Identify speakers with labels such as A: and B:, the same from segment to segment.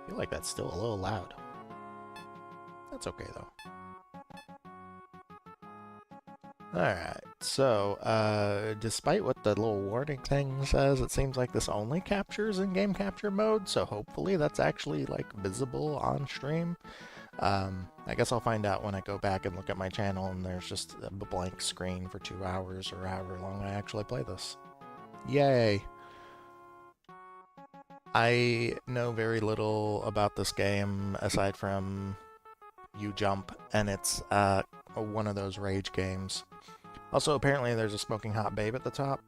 A: feel like that's still a little loud. That's okay though. Alright, so, despite what the little warning thing says, it seems like this only captures in-game capture mode, so hopefully that's actually, like, visible on stream. I guess I'll find out when I go back and look at my channel and there's just a blank screen for 2 hours or however long I actually play this. Yay! I know very little about this game aside from U-Jump, and it's one of those rage games. Also, apparently there's a smoking hot babe at the top.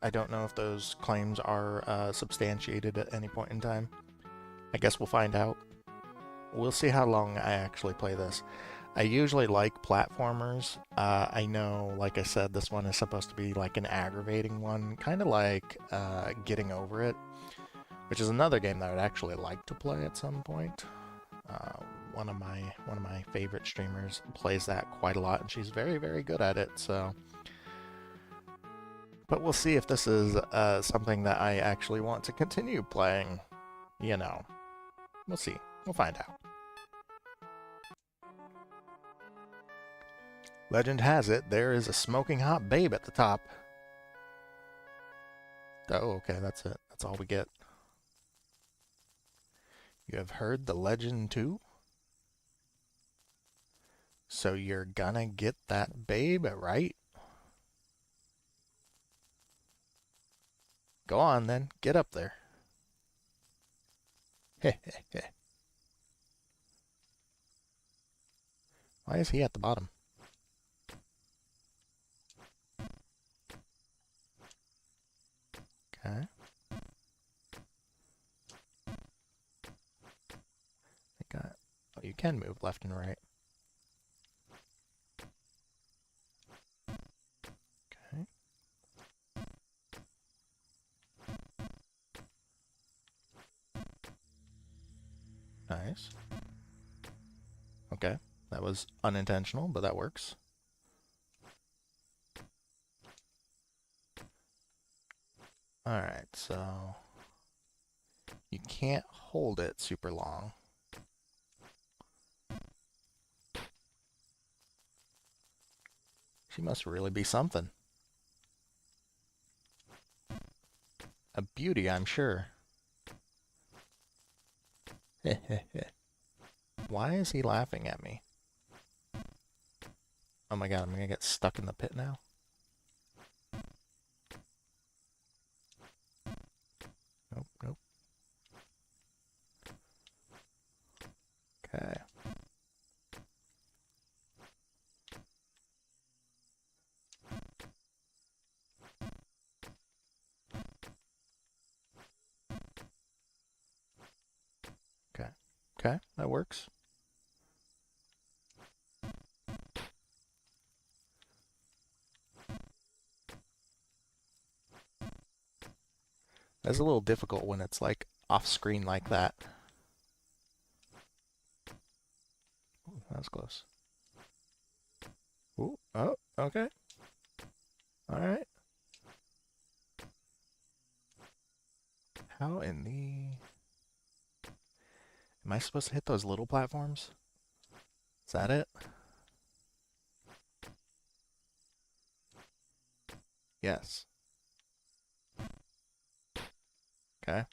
A: I don't know if those claims are substantiated at any point in time. I guess we'll find out. We'll see how long I actually play this. I usually like platformers. I know, like I said, this one is supposed to be like an aggravating one, kind of like Getting Over It, which is another game that I would actually like to play at some point. One of my favorite streamers plays that quite a lot, and she's very, very good at it. So, but we'll see if this is something that I actually want to continue playing. You know, we'll see. We'll find out. Legend has it there is a smoking hot babe at the top. Oh, okay, that's it. That's all we get. You have heard the legend too? So you're gonna get that babe, right? Go on then, get up there. Heh heh heh. Why is he at the bottom? Okay. Oh, you can move left and right. Okay. Nice. Okay. That was unintentional, but that works. Alright, so you can't hold it super long. She must really be something. A beauty, I'm sure. Why is he laughing at me? Oh my god, I'm gonna get stuck in the pit now. Nope, nope. Okay. Okay. Okay, that works. That's a little difficult when it's like off screen like that. Ooh, that was close. Ooh, oh, okay. Alright. How in the... Am I supposed to hit those little platforms? Is that it? Yes. Okay.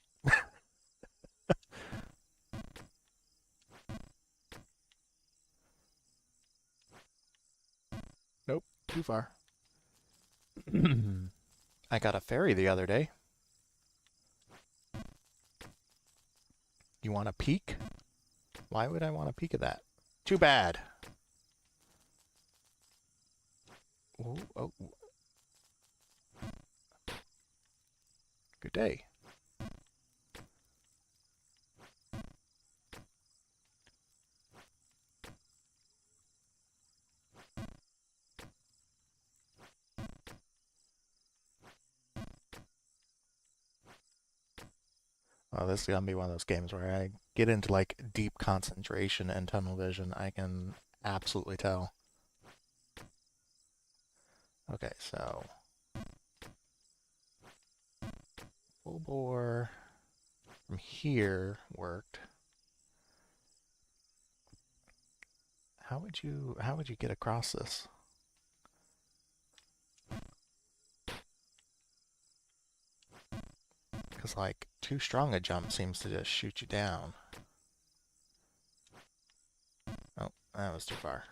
A: Nope, too far. I got a fairy the other day. You want a peek? Why would I want a peek of that? Too bad. Ooh, oh. Good day. Oh, this is gonna be one of those games where I get into like deep concentration and tunnel vision. I can absolutely tell. Okay, so full bore from here worked. How would you get across this? Because like too strong a jump seems to just shoot you down. Oh, that was too far.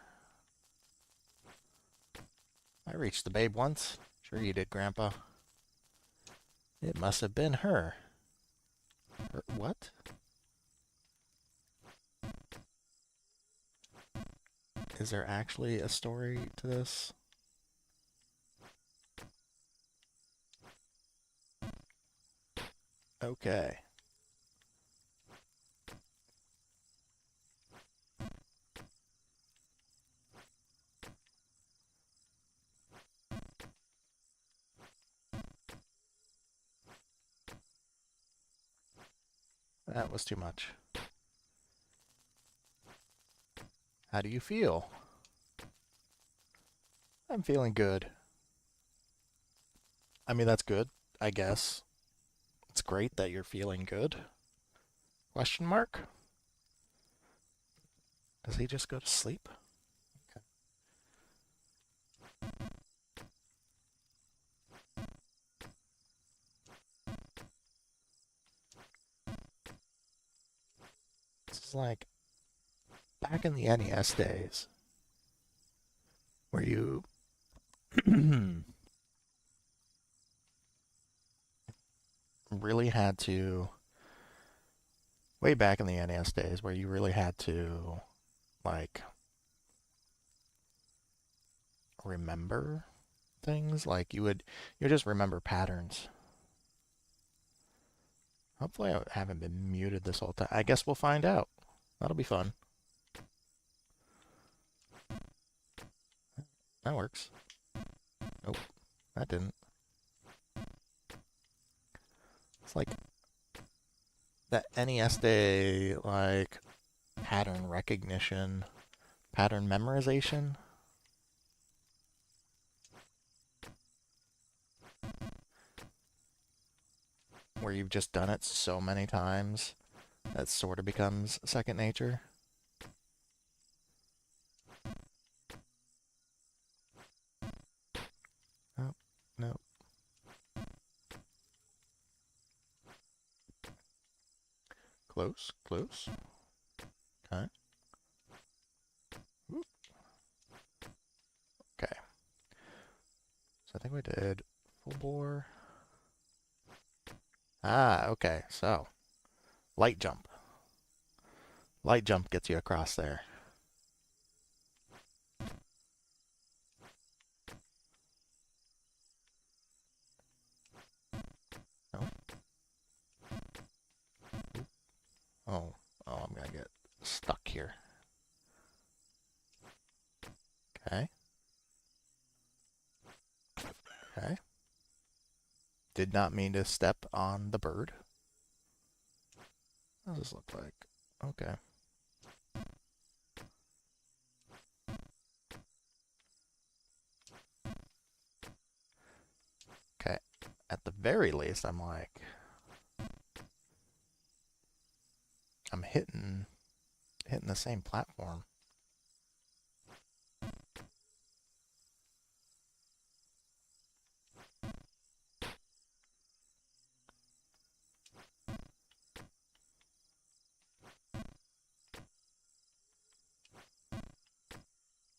A: I reached the babe once. Sure you did, Grandpa. It must have been her. What? Is there actually a story to this? Okay. That was too much. How do you feel? I'm feeling good. I mean, that's good, I guess. It's great that you're feeling good. Question mark? Does he just go to sleep? Okay. This is like back in the NES days where you really had to, way back in the NES days where you really had to, like, remember things. Like, you just remember patterns. Hopefully I haven't been muted this whole time. I guess we'll find out. That'll be fun. That works. Nope, that didn't. It's like that NES day, like, pattern recognition, pattern memorization. Where you've just done it so many times that sort of becomes second nature. Oh, no. Close, close. Okay. Oop. Okay. So I think we did full bore. Ah, okay. So, light jump. Light jump gets you across there. No. Oh, I'm gonna get stuck here. Okay. Okay. Did not mean to step on the bird. What does this look like? Okay. Okay. At the very least, I'm hitting the same platform.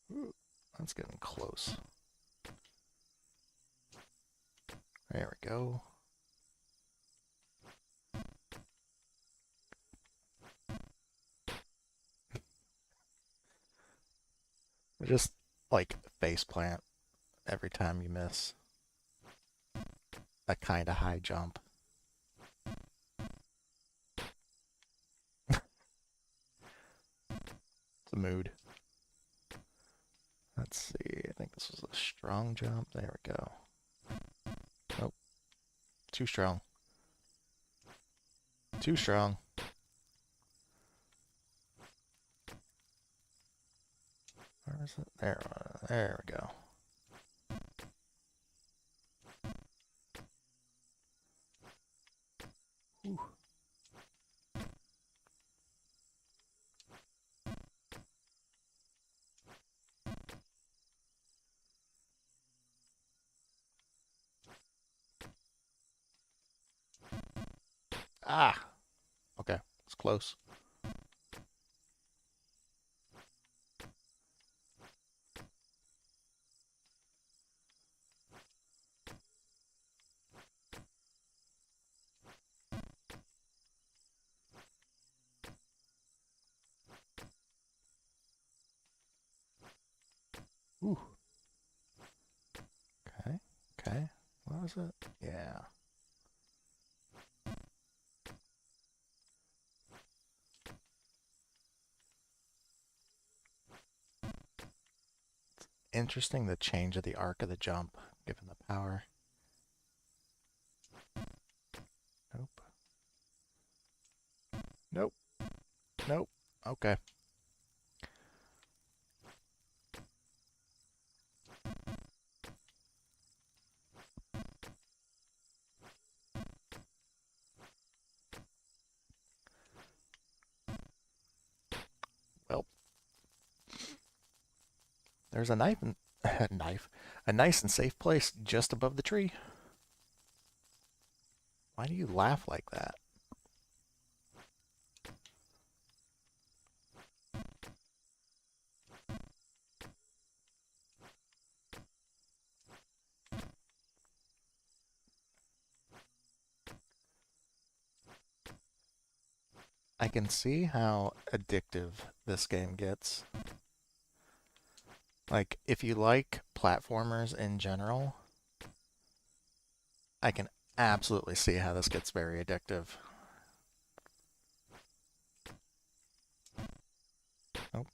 A: Ooh, that's getting close. There we go. Just like face plant every time you miss a kind of high jump. It's a mood. Let's see. I think this was a strong jump. There we go. Nope. Too strong. Too strong. Where is it? There we go. Ooh. Ah, okay, it's close. Ooh. Okay, okay. What was it? Yeah. Interesting the change of the arc of the jump, given the power. Nope. Nope. Nope. Okay. Well, there's a knife and a nice and safe place just above the tree. Why do you laugh like that? I can see how addictive this game gets. Like, if you like platformers in general, I can absolutely see how this gets very addictive. Nope.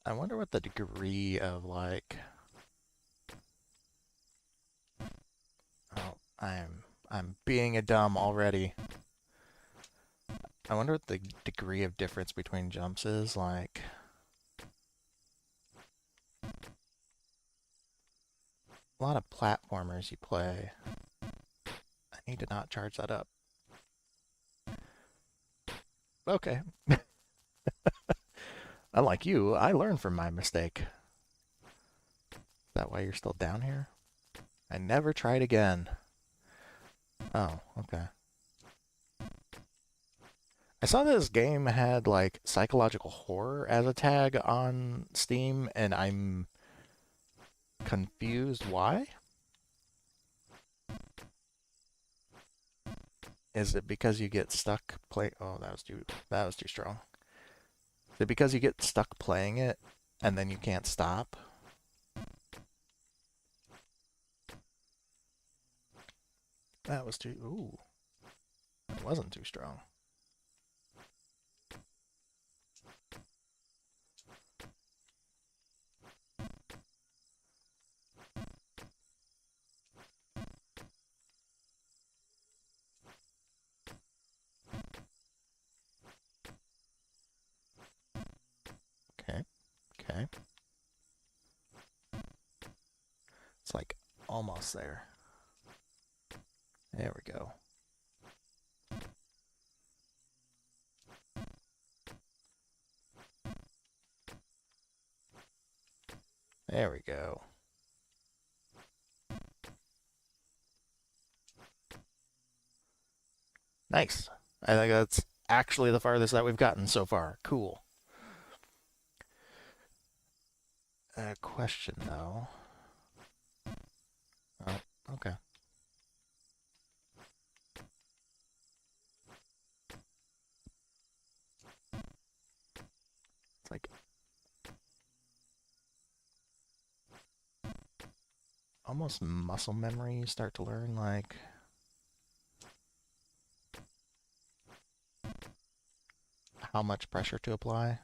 A: I wonder what the degree of, like... Oh, I'm being a dumb already. I wonder what the degree of difference between jumps is, like... A lot of platformers you play. I need to not charge that up. Okay. Unlike you, I learned from my mistake. Is that why you're still down here? I never tried again. Oh, okay. I saw this game had like psychological horror as a tag on Steam, and I'm confused why. Is it because you get stuck play? Oh, that was too strong. Is it because you get stuck playing it and then you can't stop? That was too. Ooh, it wasn't too strong. Okay, okay. It's like almost there. There we go. There we go. Nice. I think that's actually the farthest that we've gotten so far. Cool. Question though. Oh, okay. It's like almost muscle memory. You start to learn like how much pressure to apply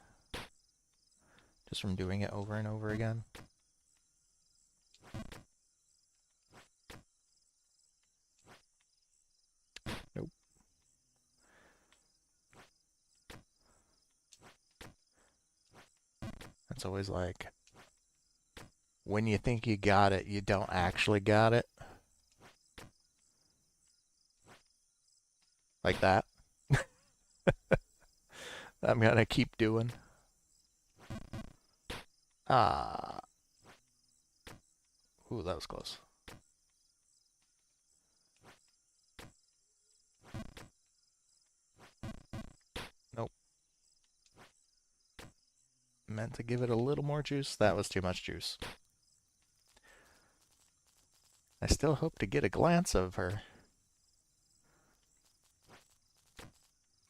A: just from doing it over and over again. Nope. It's always like when you think you got it, you don't actually got it. Like that. I'm gonna keep doing. Ah. Ooh, that was close. Nope. Meant to give it a little more juice. That was too much juice. I still hope to get a glance of her.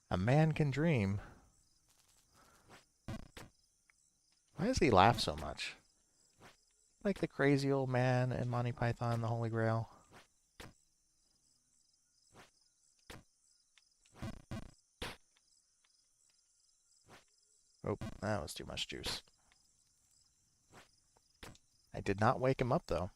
A: A man can dream. Why does he laugh so much? Like the crazy old man in Monty Python and the Holy Grail. Oh, that was too much juice. I did not wake him up, though.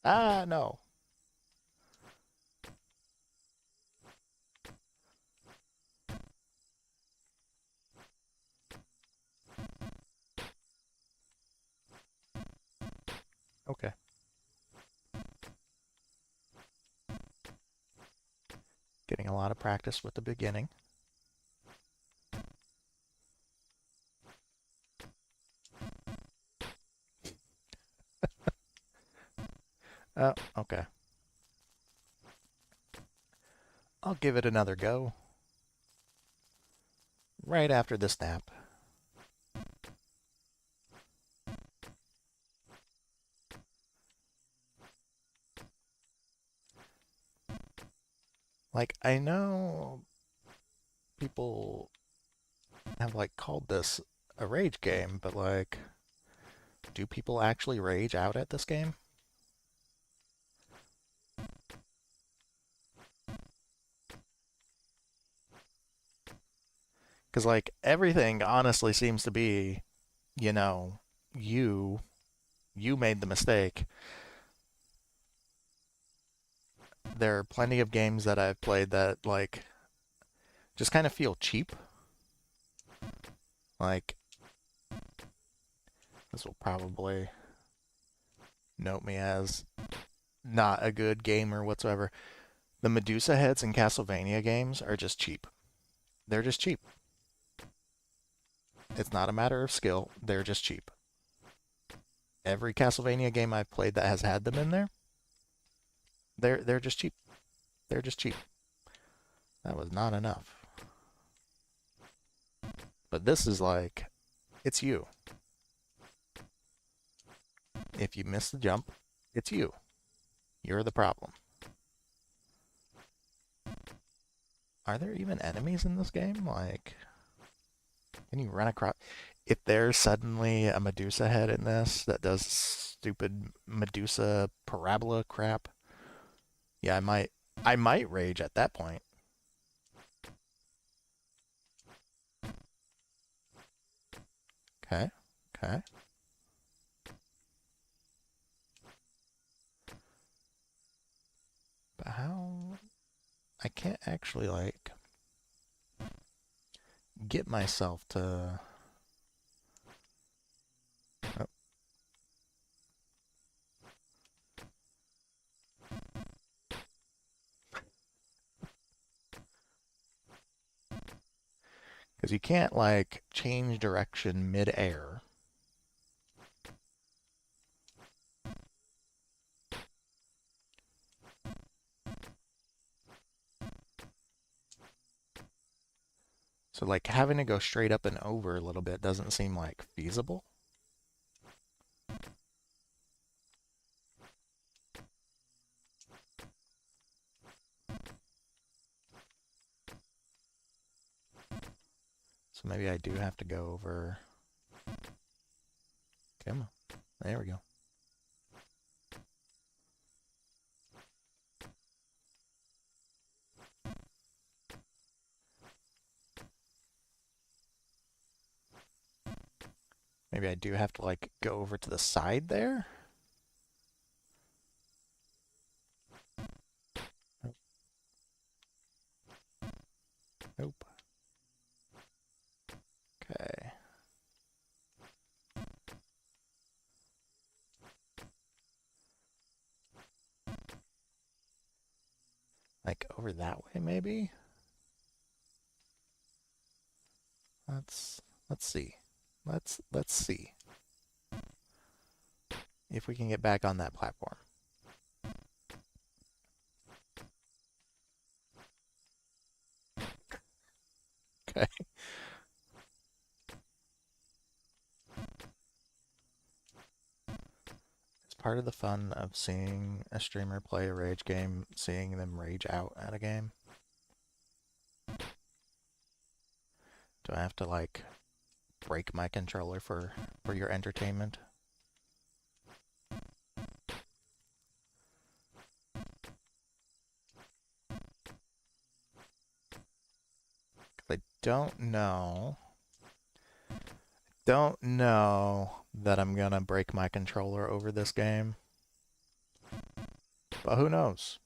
A: Ah, no. Okay. Getting a lot of practice with the beginning. Oh, okay. I'll give it another go. Right after this nap. Like, I know people have, like, called this a rage game, but, like, do people actually rage out at this game? Because, like, everything honestly seems to be, you know, you, you made the mistake. There are plenty of games that I've played that, like, just kind of feel cheap. Like, this will probably note me as not a good gamer whatsoever. The Medusa heads in Castlevania games are just cheap. They're just cheap. It's not a matter of skill, they're just cheap. Every Castlevania game I've played that has had them in there, they're just cheap. They're just cheap. That was not enough. But this is like, it's you. If you miss the jump, it's you. You're the problem. Are there even enemies in this game? Like, can you run across? If there's suddenly a Medusa head in this that does stupid Medusa parabola crap, yeah, I might rage at that point. Okay, okay. But how? I can't actually, like, get myself to... Oh. Because you can't, like, change direction mid-air. So, like, having to go straight up and over a little bit doesn't seem, like, feasible. So maybe I do have to go over... Come on. There we go. Maybe I do have to, like, go over to the side there? Nope. Nope. Okay. Like, over that way, maybe? Let's see. Let's see if we can get back on that platform. Okay. It's part of the fun of seeing a streamer play a rage game, seeing them rage out at a game. Do I have to, like, break my controller for your entertainment? I don't know that I'm gonna break my controller over this game, but who knows?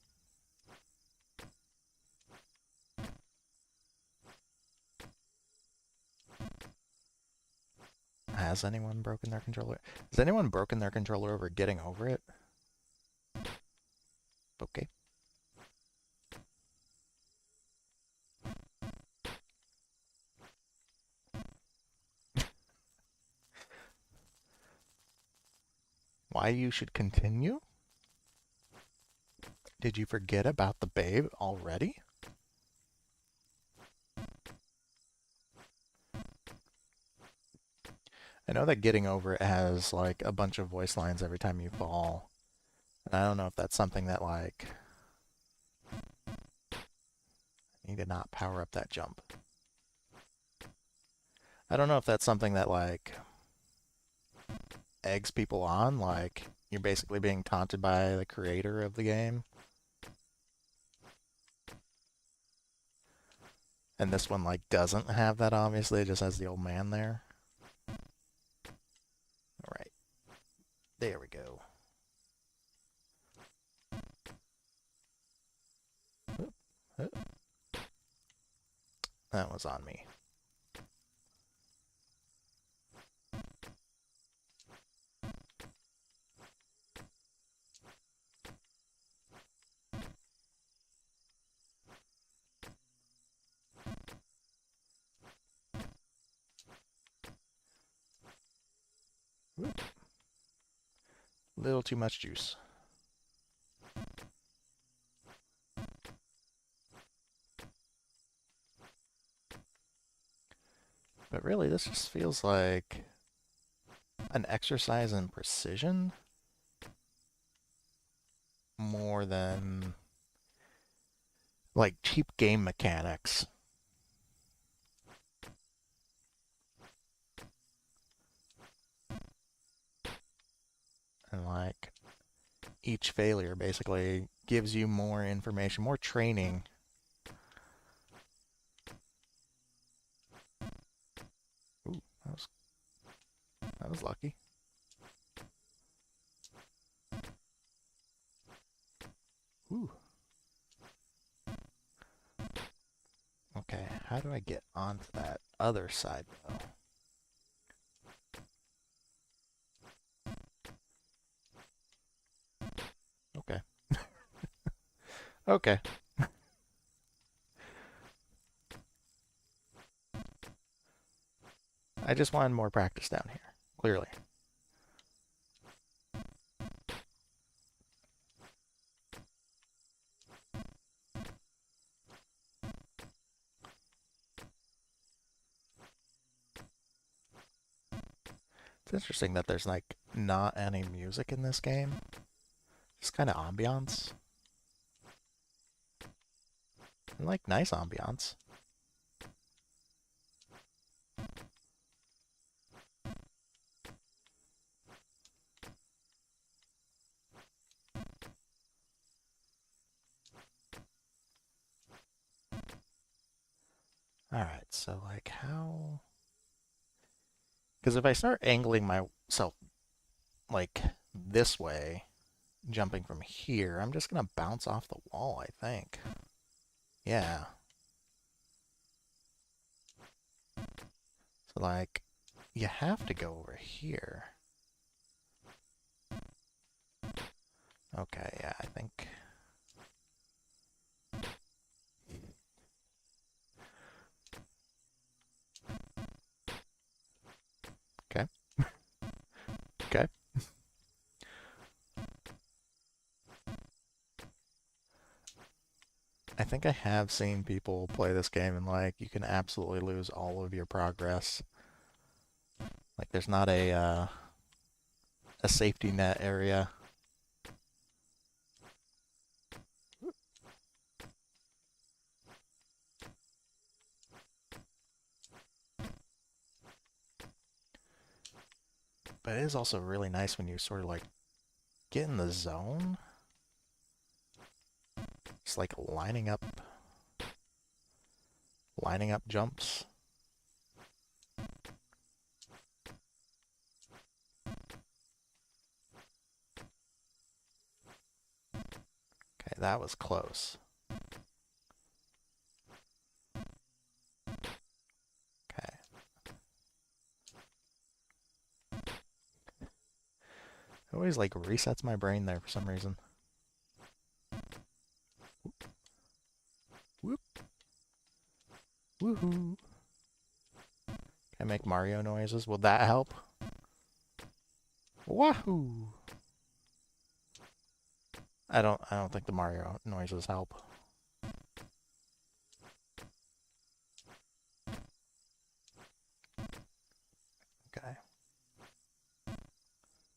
A: Has anyone broken their controller? Has anyone broken their controller over getting over it? Okay. Why you should continue? Did you forget about the babe already? I know that getting over it has, like, a bunch of voice lines every time you fall. And I don't know if that's something that, like... I need to not power up that jump. I don't know if that's something that, like, eggs people on, like, you're basically being taunted by the creator of the game. And this one, like, doesn't have that, obviously. It just has the old man there. Alright. There we go. Oop, oop. That was on me. Oop. Little too much juice. But really, this just feels like an exercise in precision more than, like, cheap game mechanics. And, like, each failure basically gives you more information, more training. Ooh, that was lucky. Ooh. Okay, how do I get onto that other side, though? Okay. Okay. I just wanted more practice down here, clearly. It's interesting that there's, like, not any music in this game. Just kind of ambiance. And, like, nice ambiance. Alright, so, like, how... Because if I start angling myself like this way, jumping from here, I'm just gonna bounce off the wall, I think. Yeah. So like, you have to go over here. Okay, yeah, I think. Okay. Okay. I think I have seen people play this game and like you can absolutely lose all of your progress. Like there's not a safety net area. But it is also really nice when you sort of like get in the zone. It's like lining up jumps. Okay, that was close. Okay. It always like resets my brain there for some reason. Whoop. Woohoo. Can I make Mario noises? Will that help? Wahoo! I don't think the Mario noises help. Okay.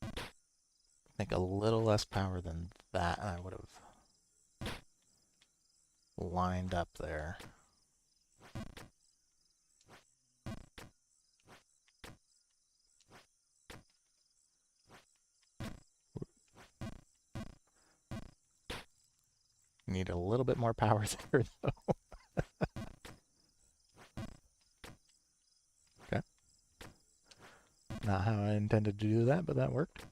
A: I think a little less power than that, and I would have lined up there. Need a little bit more power there, though. Okay. Not how I intended to do that, but that worked.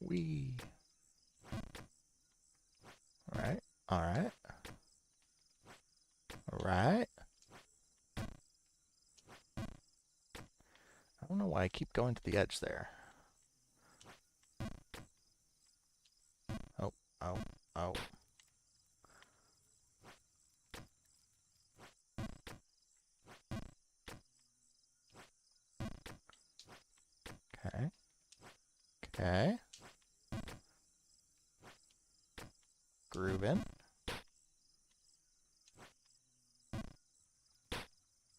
A: Whee! Alright, alright. Alright. I don't know why I keep going to the edge there. Oh, oh, oh. Okay. Okay. Grooving.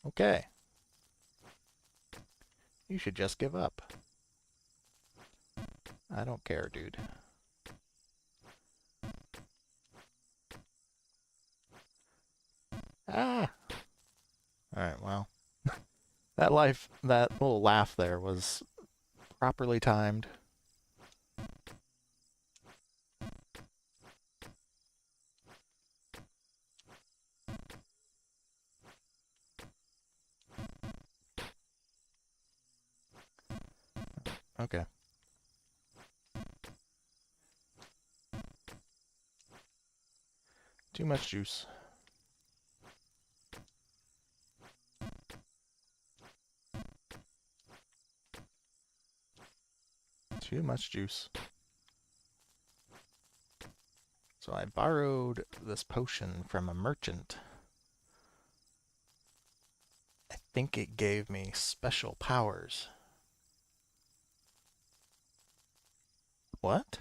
A: Okay. You should just give up. I don't care, dude. Ah! Alright, well. that little laugh there was properly timed. Okay. Too much juice. Too much juice. So I borrowed this potion from a merchant. I think it gave me special powers. What?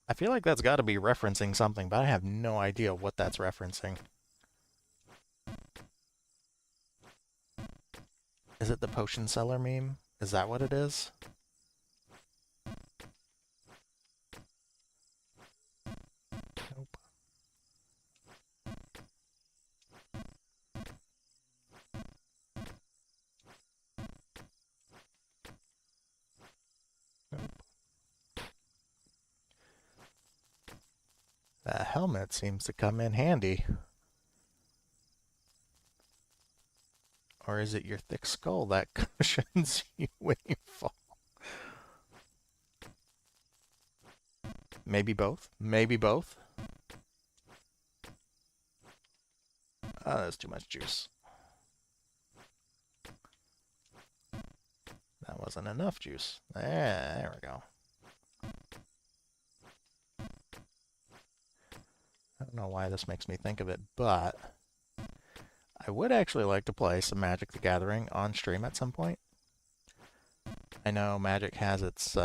A: I feel like that's got to be referencing something, but I have no idea what that's referencing. Is it the potion seller meme? Is that what it is? Nope. helmet seems to come in handy. Or is it your thick skull that cushions you when you fall? Maybe both. Maybe both. Oh, that's too much juice. That wasn't enough juice. There we go. I don't know why this makes me think of it, but I would actually like to play some Magic the Gathering on stream at some point. I know Magic has its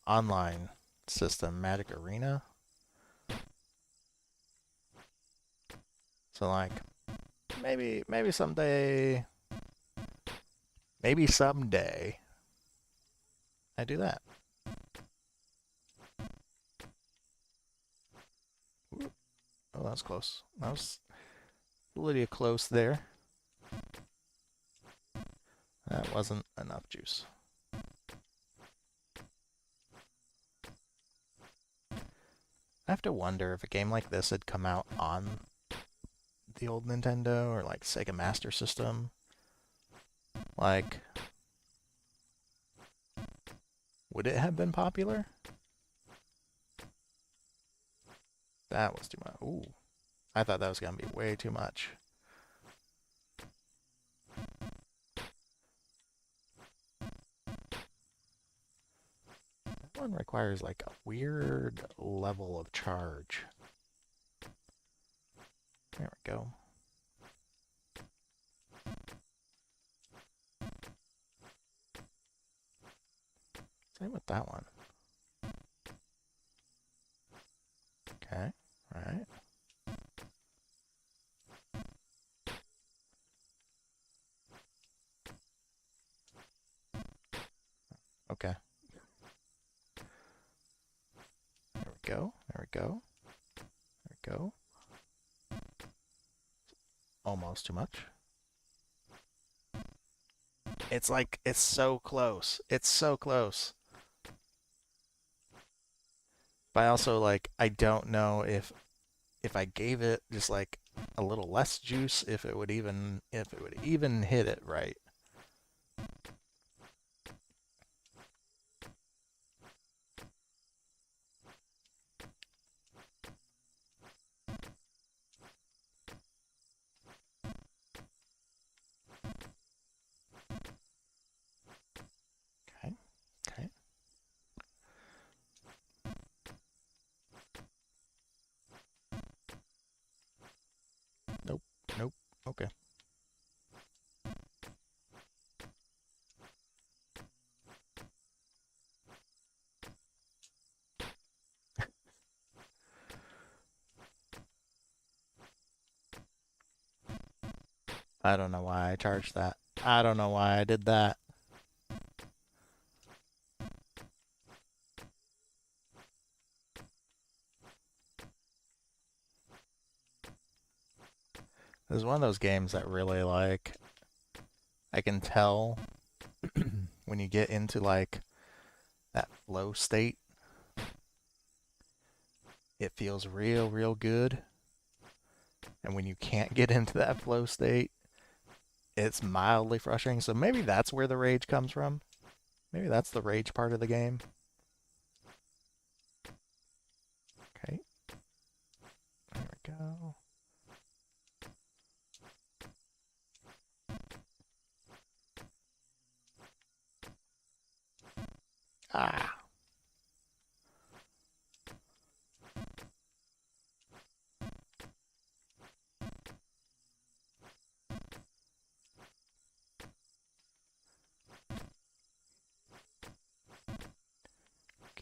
A: online system, Magic Arena. So like, maybe someday, I do that. Ooh. Oh, that was close. That was a little close there. That wasn't enough juice. I have to wonder if a game like this had come out on the old Nintendo or like Sega Master System. Like, would it have been popular? That was too much. Ooh. I thought that was going to be way too much. That one requires like a weird level of charge. There we go. Same with that one. Okay, right. Okay. There we go. There we go. There we go. Almost too much. It's like, it's so close. It's so close. But I also, like, I don't know if I gave it just like a little less juice, if it would even hit it right. Okay. Okay. Nope. Nope. Okay. I don't know why I charged that. I don't know why I did that. This is one of those games that really, like, I can tell when you get into like that flow state, it feels real good. And when you can't get into that flow state, it's mildly frustrating. So maybe that's where the rage comes from. Maybe that's the rage part of the game. Okay. There we go. Ah.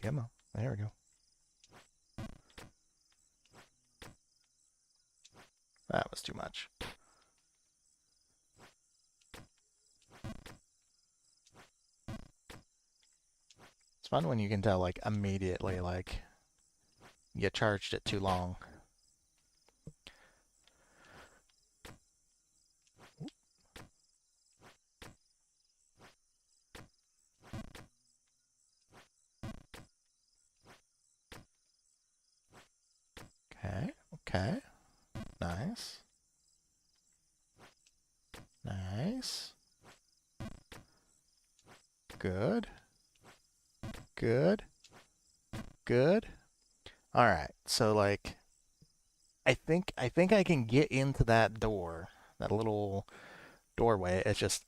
A: Come on. There we go. That was too much. It's fun when you can tell, like, immediately, like, you charged it too long. Okay. Okay. Nice. Nice. Good. Good. Good. All right. So like I think I can get into that door, that little doorway. It's just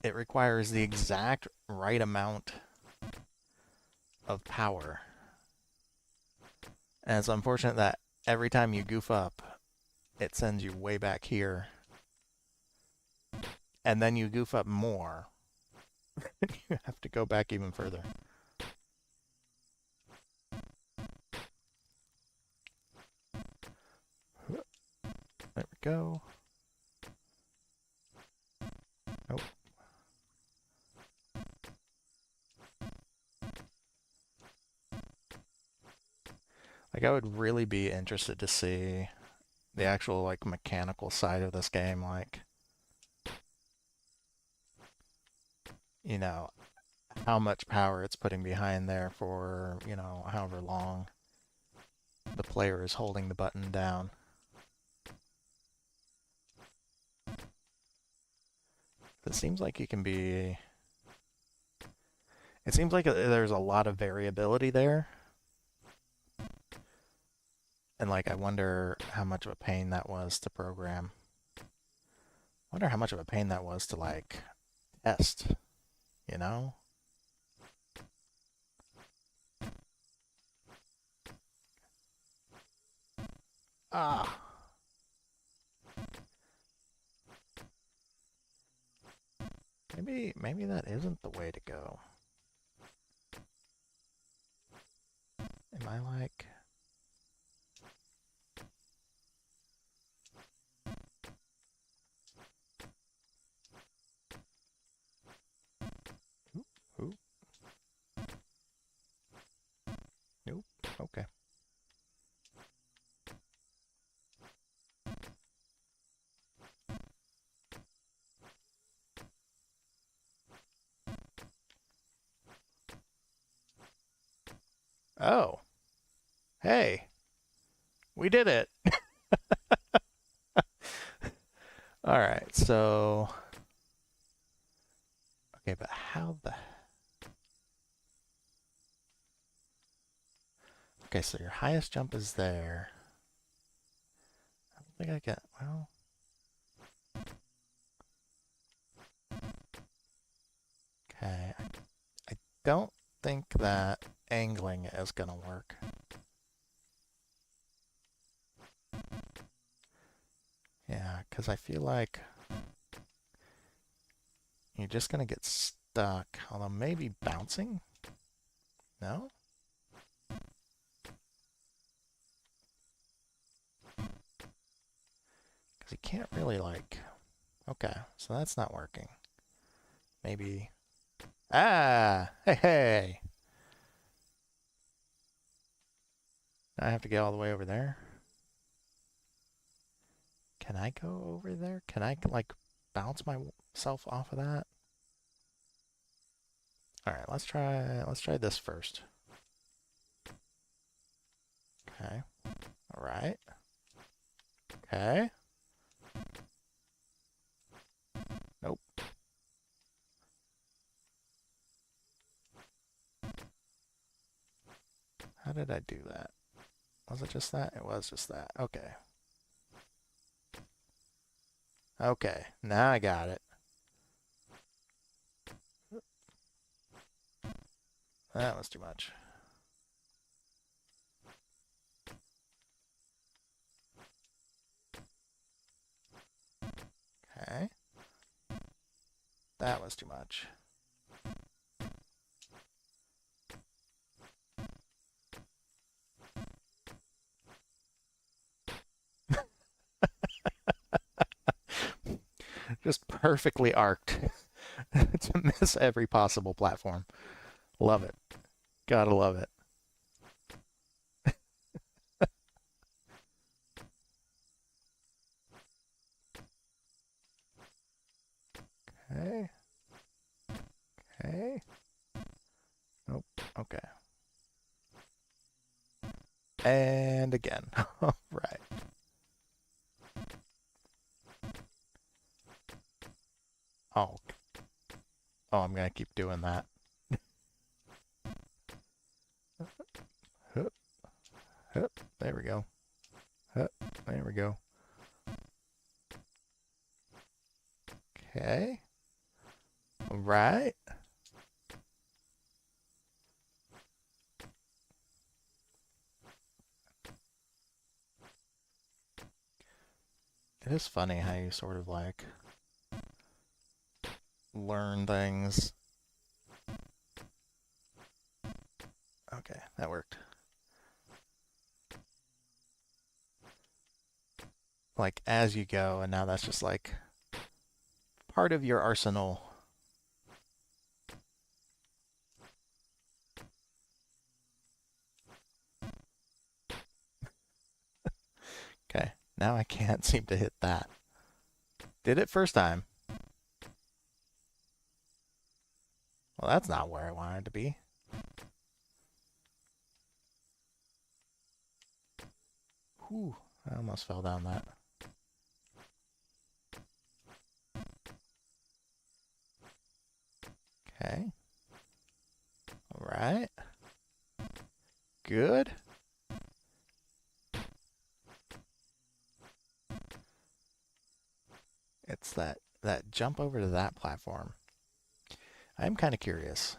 A: it requires the exact right amount of power. And it's unfortunate that every time you goof up, it sends you way back here. And then you goof up more. You have to go back even further. There we go. Nope. Like, I would really be interested to see the actual, like, mechanical side of this game. Like, you know, how much power it's putting behind there for, however long the player is holding the button down. It seems like you can be... It seems like there's a lot of variability there. And, like, I wonder how much of a pain that was to program. I wonder how much of a pain that was to, like, test, you know? Ah. Maybe that isn't the way to go. Am I like... Ooh. Nope. Okay. Oh. Hey. We did it. All right. So... Okay, but how the... Okay, so your highest jump is there. I don't think I get... Well... Okay. I don't think that angling is gonna work. Yeah, because I feel like you're just gonna get stuck. Although maybe bouncing? No? Because you can't really like... Okay, so that's not working. Maybe... Ah! Hey, hey! I have to get all the way over there. Can I go over there? Can I, like, bounce myself off of that? Alright, let's try this first. Okay. Alright. Okay. Nope. How did I do that? Was it just that? It was just that. Okay. Okay. Now I got it. That was too much. Okay. That was too much. Just perfectly arced to miss every possible platform. Love it. Gotta love it. Okay. Okay. Nope. Okay. And again. All right. Oh. Oh, I'm gonna keep doing that. Hup, hup, there we go. Hup, there we go. Okay. All right. It is funny how you sort of like learn things. Okay, that worked. Like as you go, and now that's just like part of your arsenal. Okay, now I can't seem to hit that. Did it first time. Well, that's not where I wanted to be. Whew, I almost fell down that. Okay. All right. Good. It's that jump over to that platform. I'm kind of curious.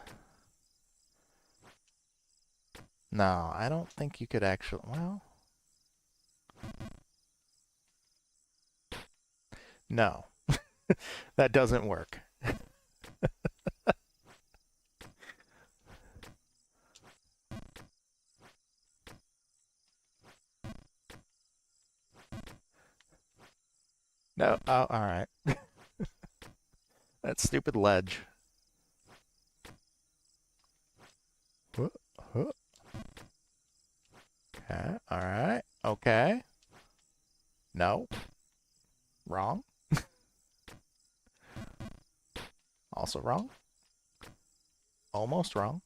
A: No, I don't think you could actually. Well, no, that doesn't work. No. Oh, all right. That stupid ledge. Huh, huh. Okay. All right. Okay. No. Wrong. Also wrong. Almost wrong.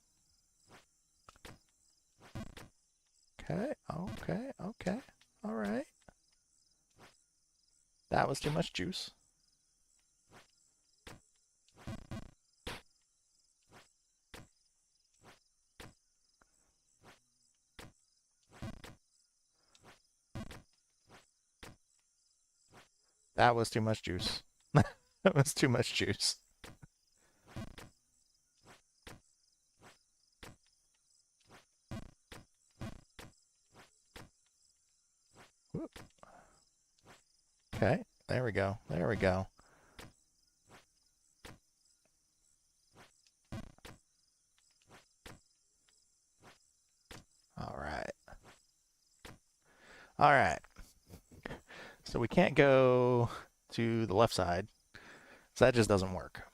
A: Okay. Okay. Okay. All right. That was too much juice. That was too much juice. That was too much juice. Whoop. Okay. There we go. There we go. All right. All right. So we can't go to the left side. So that just doesn't work.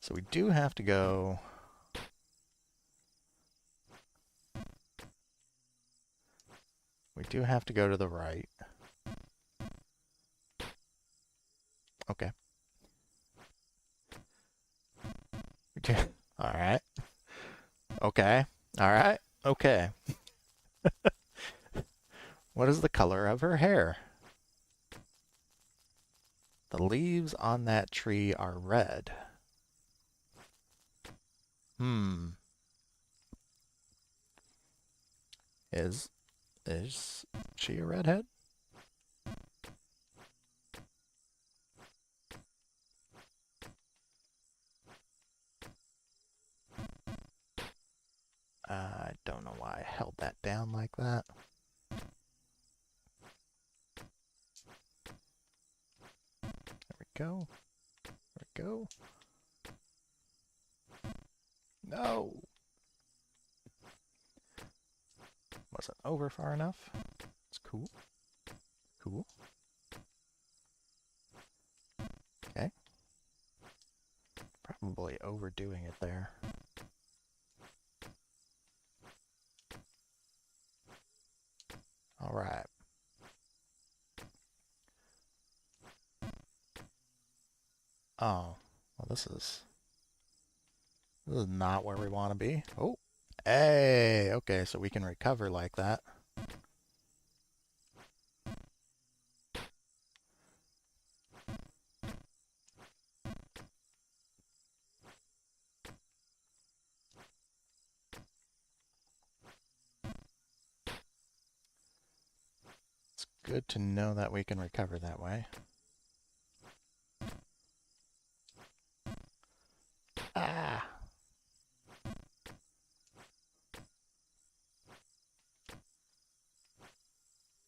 A: So we do have to go. We do have to go to the right. Okay. We do. All right. Okay. All right. Okay. What is the color of her hair? The leaves on that tree are red. Hmm. Is she a redhead? I don't know why I held that down like that. There we go. There we go. No! Wasn't over far enough. It's cool. Cool. Okay. Probably overdoing it there. All right. Oh, well, this is not where we want to be. Oh, hey, okay, so we can recover like that. Good to know that we can recover that way. Ah!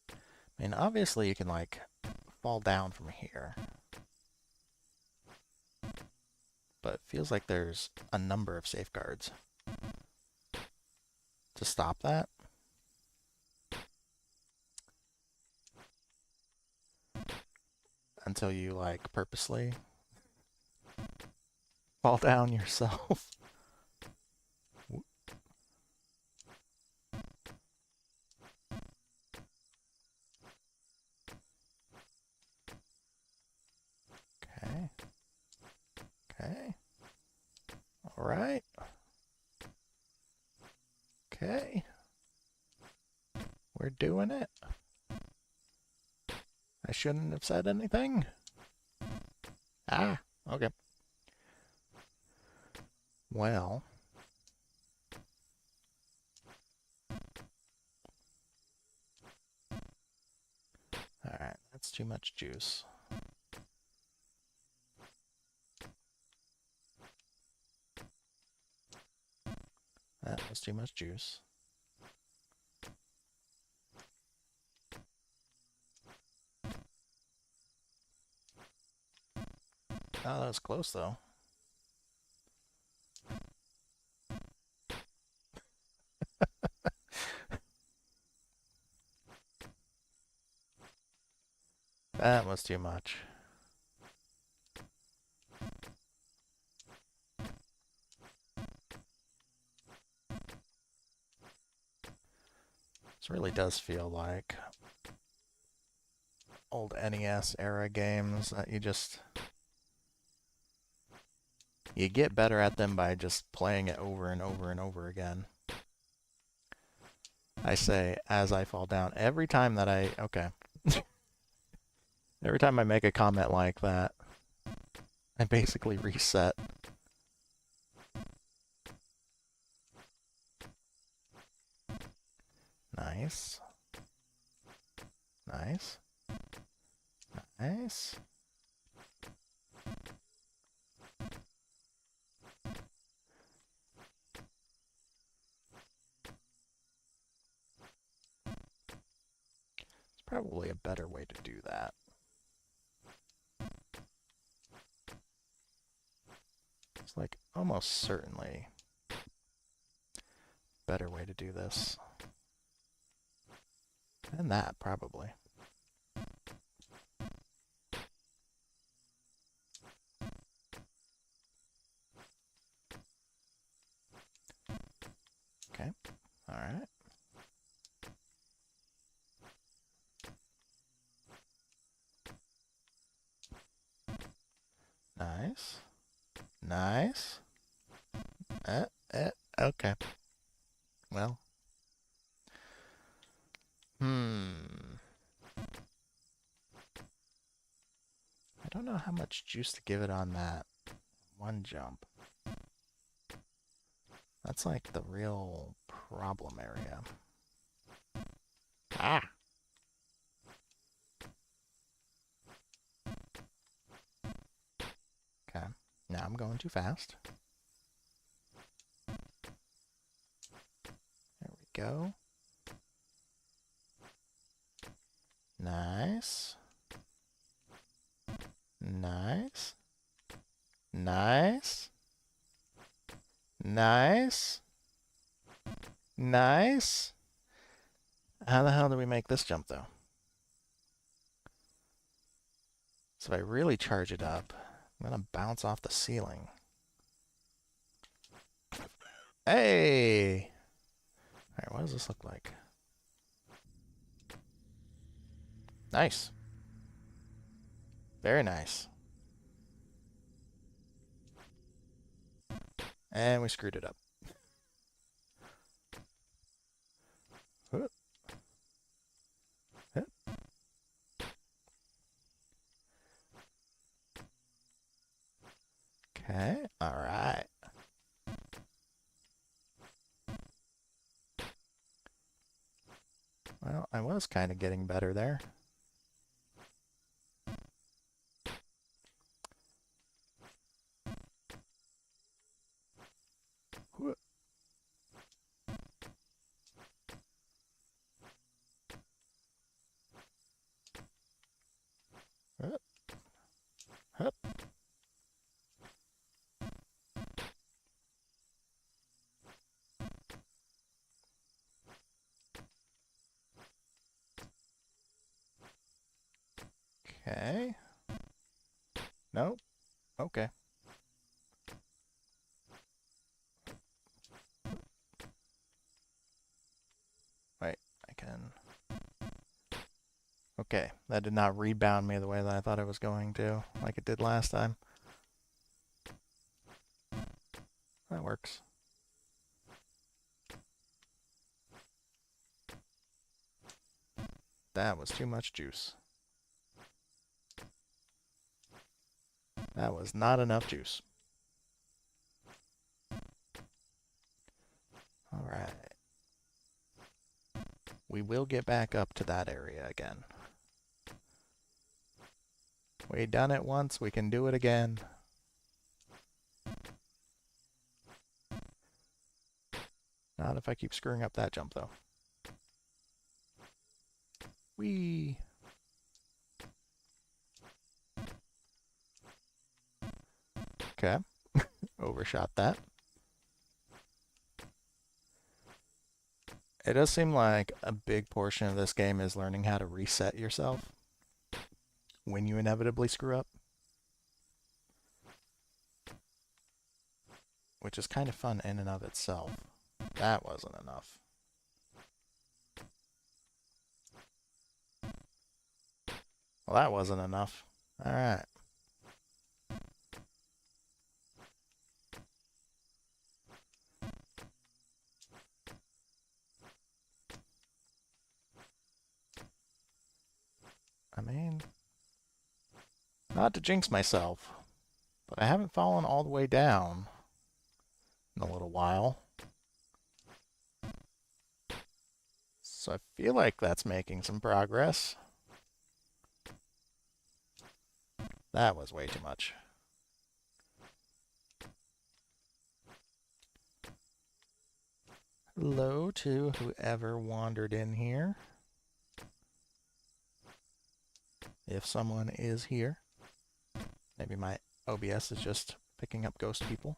A: I mean, obviously you can, like, fall down from here. But it feels like there's a number of safeguards to stop that. Until you, like, purposely fall down yourself. Okay. Okay. All right. Okay. We're doing it. I shouldn't have said anything. Ah, okay. Well. Alright, that's too much juice. That was too much juice. Oh, that was close, though. That was too much. This really does feel like old NES era games that you get better at them by just playing it over and over and over again. I say as I fall down every time that okay. Every time I make a comment like that, I basically reset. Nice. Nice. Nice. It's probably a better way to do that. It's like almost certainly better way to do this. And that, probably. Okay, alright. Nice. Nice. Okay. Well. I don't know how much juice to give it on that one jump. That's like the real problem area. Ah! Okay. Now I'm going too fast. There we go. Nice. Nice. Nice. Nice. Nice. How the hell do we make this jump, though? So if I really charge it up, I'm going to bounce off the ceiling. Hey! Alright, what does this look like? Nice. Very nice. And we screwed it up. Okay, alright. Well, I was kind of getting better there. Okay. Nope. Okay. Wait, I can... Okay, that did not rebound me the way that I thought it was going to, like it did last time. That works. That was too much juice. That was not enough juice. Alright. We will get back up to that area again. We done it once, we can do it again. Not if I keep screwing up that jump, though. Whee! Okay. Overshot that. It does seem like a big portion of this game is learning how to reset yourself when you inevitably screw up. Which is kind of fun in and of itself. That wasn't enough. Well, that wasn't enough. Alright. I mean, not to jinx myself, but I haven't fallen all the way down in a little while. So I feel like that's making some progress. That was way too much. Hello to whoever wandered in here. If someone is here. Maybe my OBS is just picking up ghost people.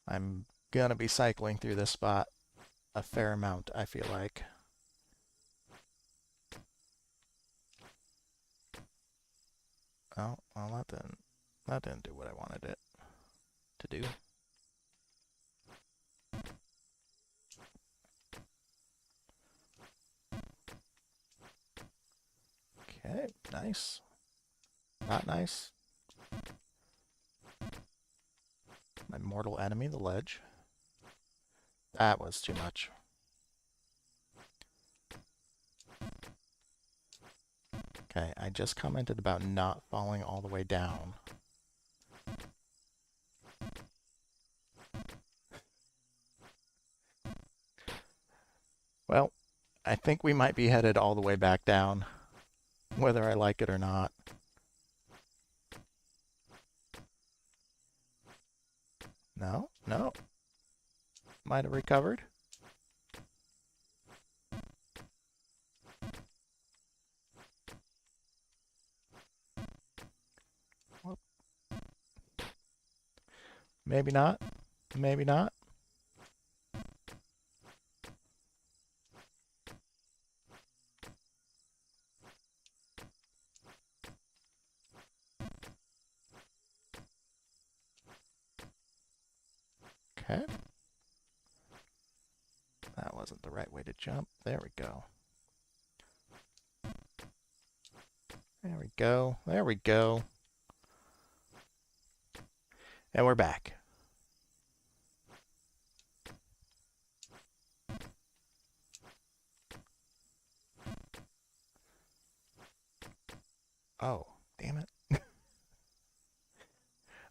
A: I'm gonna be cycling through this spot a fair amount, I feel like. Oh, well, that didn't do what I wanted it to do. Okay, nice. Not nice. My mortal enemy, the ledge. That was too much. Okay, I just commented about not falling all the way down. Well, I think we might be headed all the way back down, whether I like it or not. No, no. Might have recovered. Whoop. Maybe not. Maybe not. Okay. That wasn't the right way to jump. There we go. There we go. There we go. And we're back. Oh, damn it.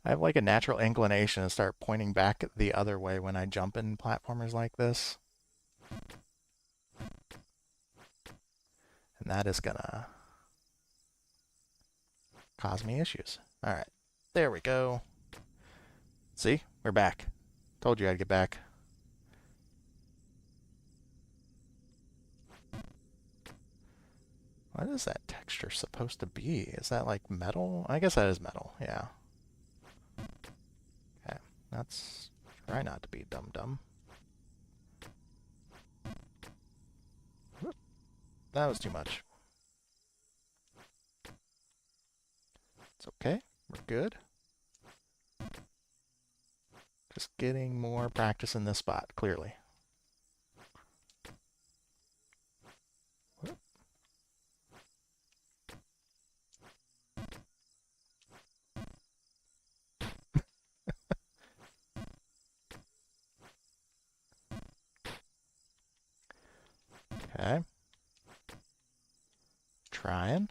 A: I have like a natural inclination to start pointing back the other way when I jump in platformers like this. And that is gonna cause me issues. Alright, there we go. See? We're back. Told you I'd get back. What is that texture supposed to be? Is that like metal? I guess that is metal, yeah. Okay, let's try not to be dumb-dumb. That was too much. It's okay. We're good. Just getting more practice in this spot, clearly. Okay. Trying.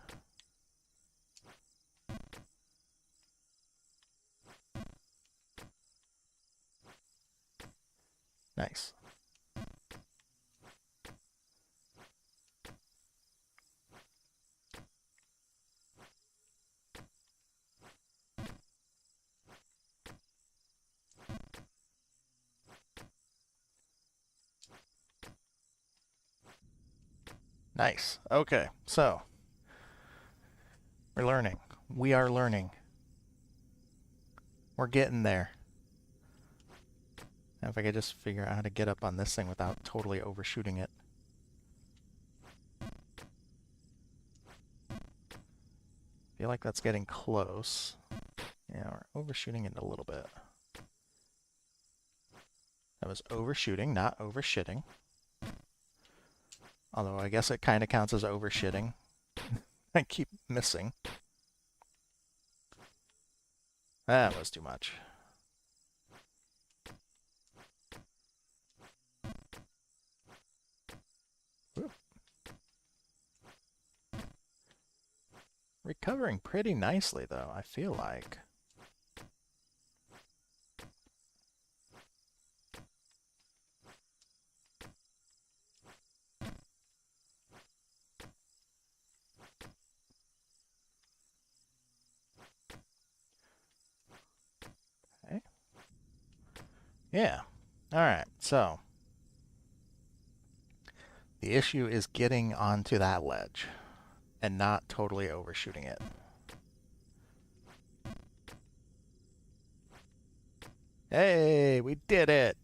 A: Nice. Nice. Okay, so we're learning. We are learning. We're getting there. Now if I could just figure out how to get up on this thing without totally overshooting it. Feel like that's getting close. Yeah, we're overshooting it a little bit. That was overshooting, not overshitting. Although I guess it kind of counts as overshitting. I keep missing. That was too much. Woo. Recovering pretty nicely, though, I feel like. Okay. Yeah. All right, so the issue is getting onto that ledge and not totally overshooting it. Hey, we did it!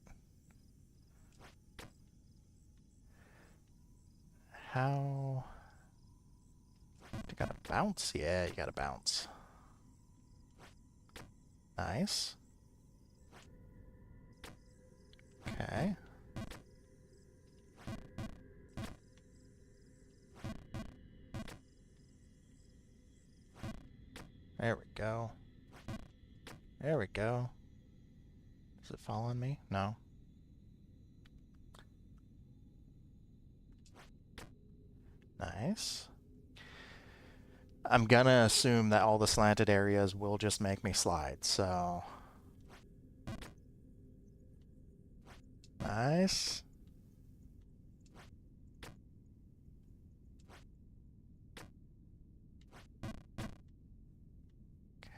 A: How... You gotta bounce? Yeah, you gotta bounce. Nice. Okay. There we go. There we go. Does it fall on me? No. Nice. I'm gonna assume that all the slanted areas will just make me slide, so... Nice.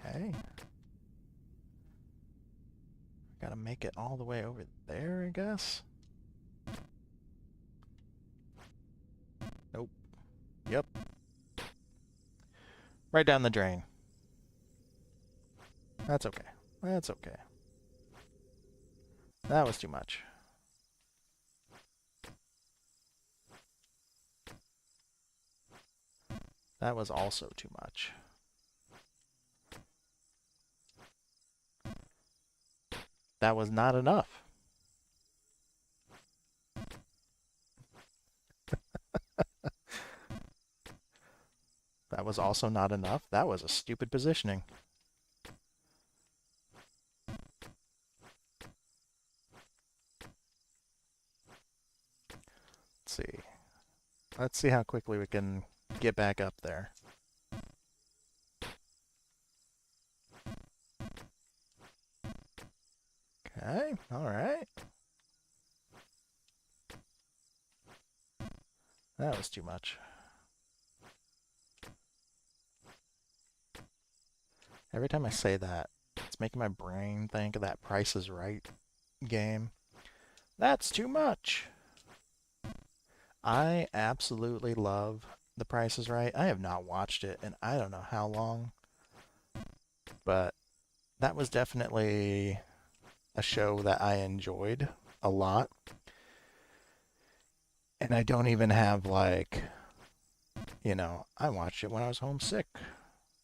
A: Okay. Gotta make it all the way over there, I guess? Nope. Yep. Right down the drain. That's okay. That's okay. That was too much. That was also too much. That was not enough. That was also not enough. That was a stupid positioning. Let's see. Let's see how quickly we can get back up there. Okay, all right. That was too much. Every time I say that, it's making my brain think of that Price is Right game. That's too much. I absolutely love The Price is Right. I have not watched it in I don't know how long, but that was definitely a show that I enjoyed a lot. And I don't even have like You know, I watched it when I was homesick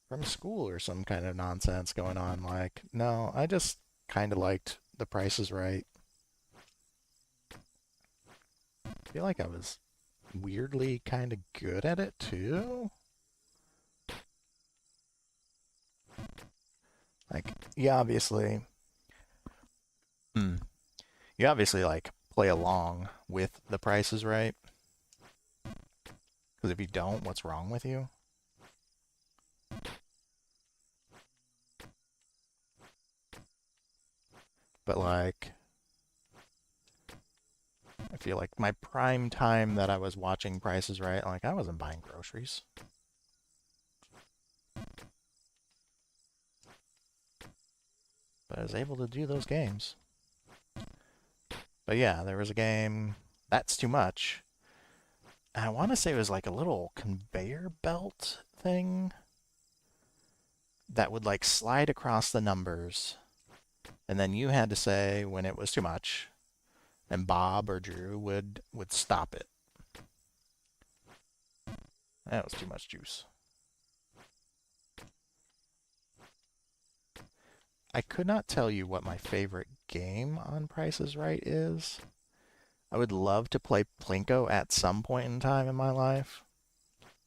A: from school or some kind of nonsense going on. Like, no, I just kind of liked The Price is Right. I feel like I was weirdly kind of good at it too. Like, you obviously, hmm, you obviously like play along with The Price is Right. Because if you don't, what's wrong with you? But like, I feel like my prime time that I was watching Price is Right, like I wasn't buying groceries. But I was able to do those games. But yeah, there was a game, That's Too Much. And I want to say it was like a little conveyor belt thing that would like slide across the numbers. And then you had to say when it was too much, and Bob or Drew would stop it. That was too much juice. I could not tell you what my favorite game on Price is Right is. I would love to play Plinko at some point in time in my life.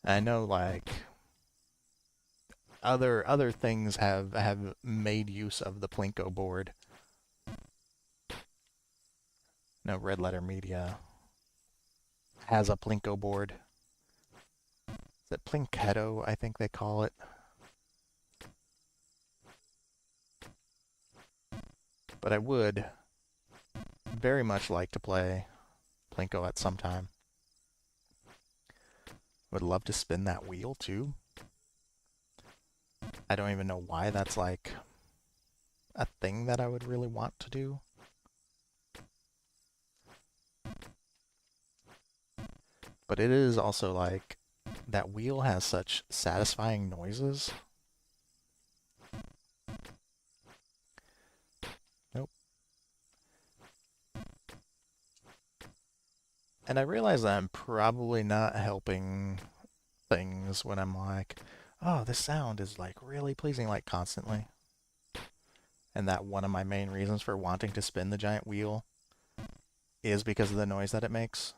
A: I know like other things have made use of the Plinko board. No, Red Letter Media has a Plinko board. Is it Plinketto, I think they call it. But I would very much like to play Plinko at some time. Would love to spin that wheel too. I don't even know why that's like a thing that I would really want to do. But it is also like that wheel has such satisfying noises. Nope. And I realize that I'm probably not helping things when I'm like, oh, this sound is like really pleasing, like constantly. And that one of my main reasons for wanting to spin the giant wheel is because of the noise that it makes.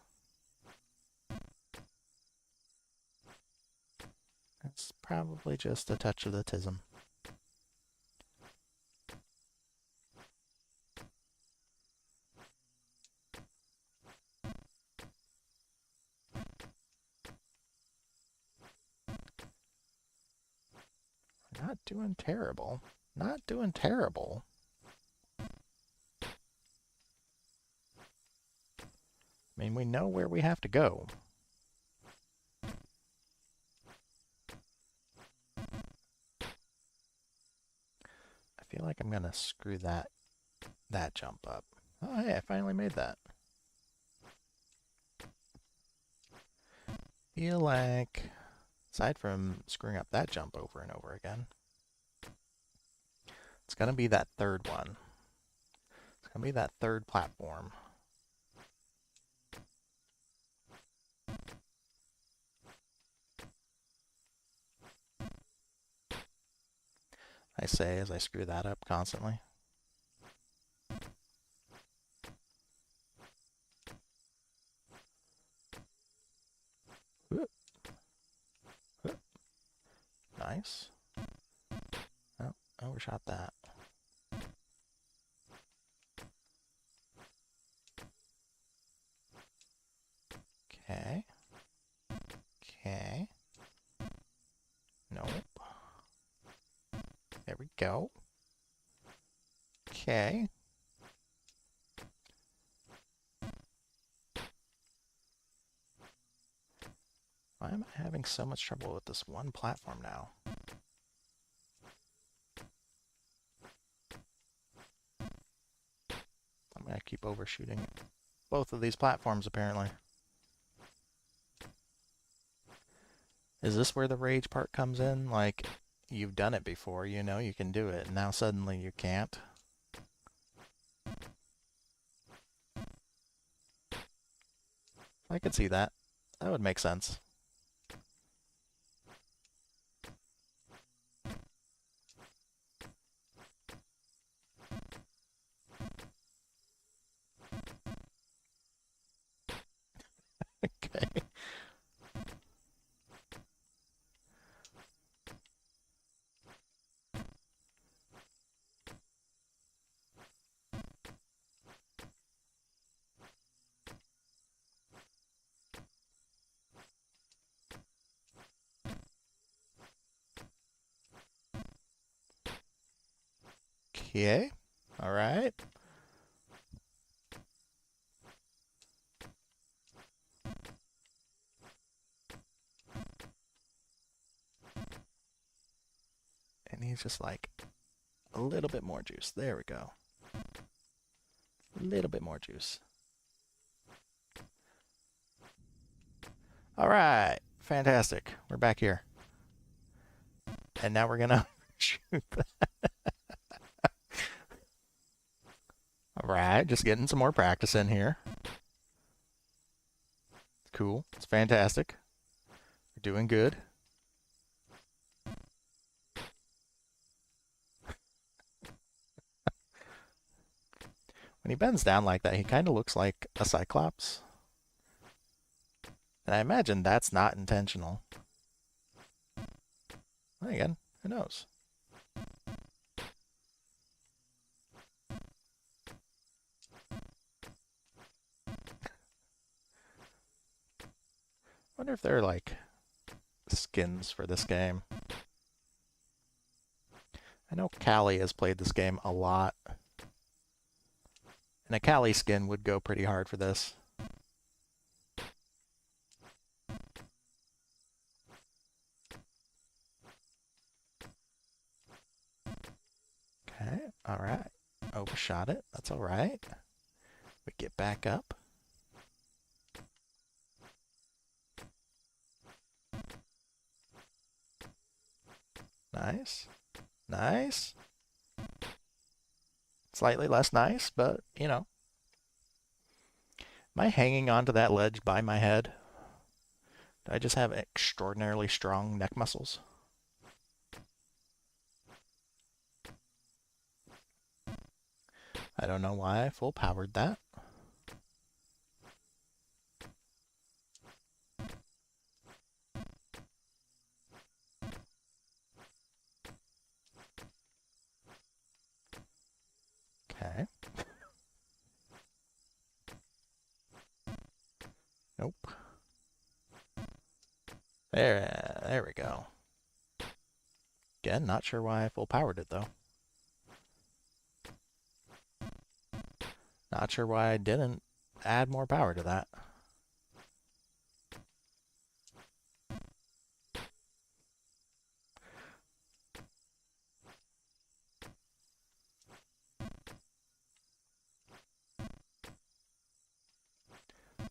A: It's probably just a touch of the tism. Not doing terrible. Not doing terrible. I mean, we know where we have to go. I feel like I'm gonna screw that jump up. Oh, hey, I finally made that. Feel like, aside from screwing up that jump over and over again, it's gonna be that third one. It's gonna be that third platform. I say as I screw that up constantly. Whoop. Whoop. Nice. Oh, overshot that. Okay. Okay. Nope. There we go. Okay. Why am I having so much trouble with this one platform now? I'm gonna keep overshooting both of these platforms apparently. Is this where the rage part comes in? Like, you've done it before, you know you can do it, and now suddenly you can't? I could see that. That would make sense. Okay. All right. And he's just like a little bit more juice. There we go. A little bit more juice. All right. Fantastic. We're back here. And now we're going to shoot that. All right. Just getting some more practice in here. Cool. It's fantastic. We're doing good. When he bends down like that, he kind of looks like a Cyclops. And I imagine that's not intentional. Then again, who knows? Wonder if there are like skins for this game. I know Callie has played this game a lot. And a Callie skin would go pretty hard for this. Okay, alright. Overshot it. That's alright. We get back up. Nice. Nice. Slightly less nice, but, you know. Am I hanging onto that ledge by my head? Do I just have extraordinarily strong neck muscles? I don't know why I full powered that. Okay. Nope. There we go. Again, not sure why I full powered it though. Not sure why I didn't add more power to that.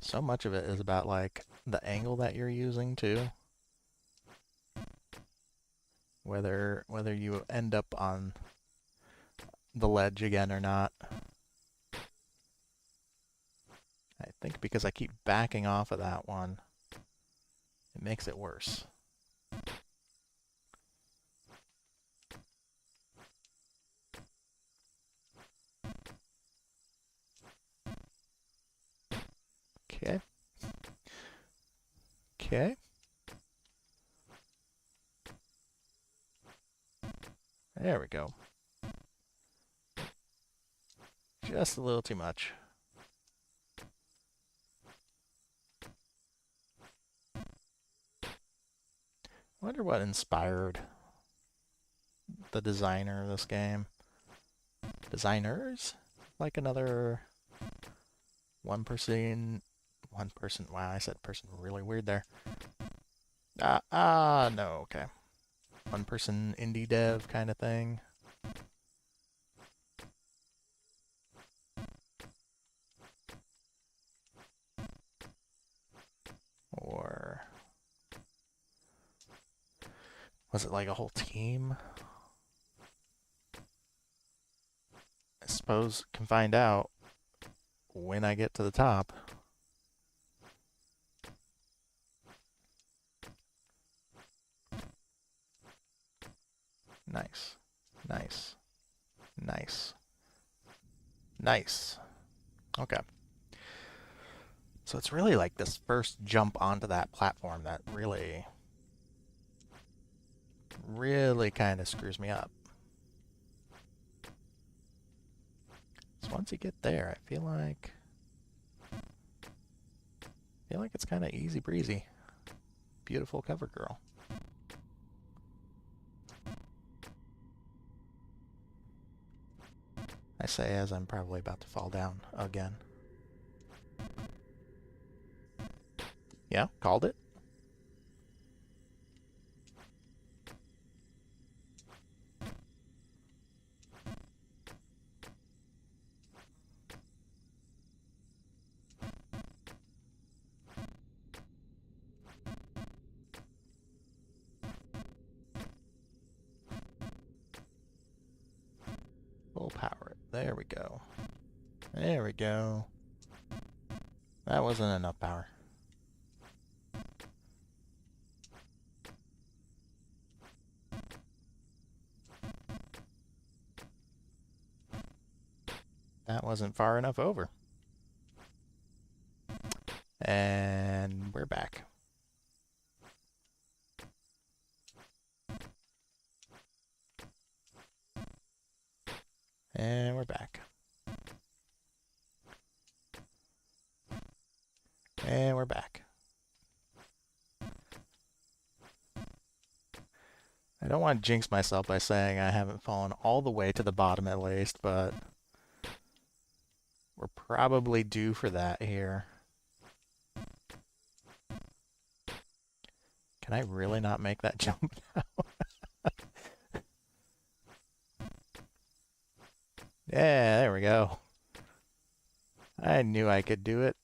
A: So much of it is about like the angle that you're using too. Whether you end up on the ledge again or not. I think because I keep backing off of that one, it makes it worse. Okay. Okay. There we go. Just a little too much. I wonder what inspired the designer of this game. Designers? Like another one person, wow, I said person really weird there. No, okay. One person indie dev kind of thing. Or was it like a whole team? I suppose can find out when I get to the top. Nice. Nice. Nice. Nice. Okay. So it's really like this first jump onto that platform that really kind of screws me up. So once you get there, I feel like it's kind of easy breezy. Beautiful cover girl. I say as I'm probably about to fall down again. Yeah, called it. Full power it. There we go. There we go. That wasn't enough power. That wasn't far enough over. And we're back. And we're back. And we're back. I don't want to jinx myself by saying I haven't fallen all the way to the bottom at least, but we're probably due for that here. Can I really not make that jump now? Yeah, there we go. I knew I could do it.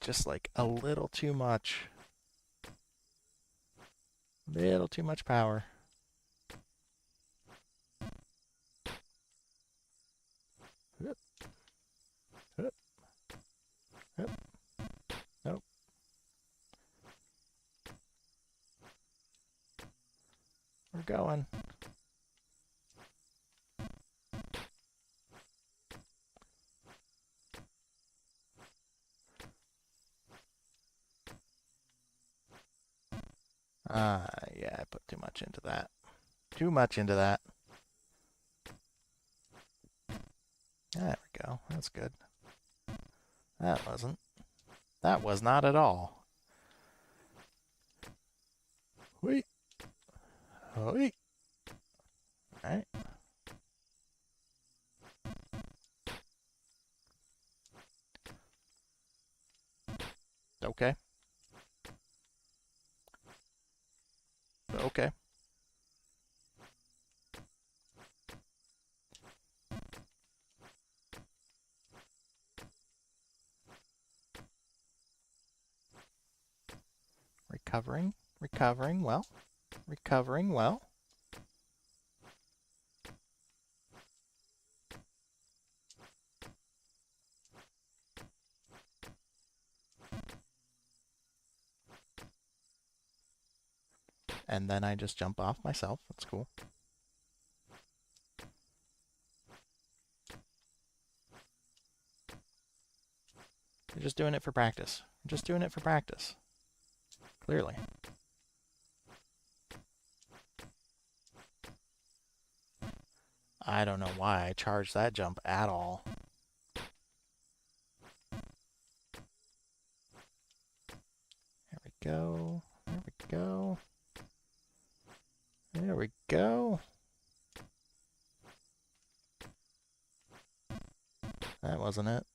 A: Just like a little too much. Little too much power. Hup. Hup. Hup. Nope. We're going. Yeah, I put too much into that. Too much into that. There we go. That's good. That wasn't. That was not at all. Wait. Wait. Alright. Okay. Okay. Recovering. Recovering well. Recovering well. And then I just jump off myself. That's cool. You're just doing it for practice. You're just doing it for practice. Clearly. I don't know why I charged that jump at all. There we go. There we go. There we go. That wasn't it.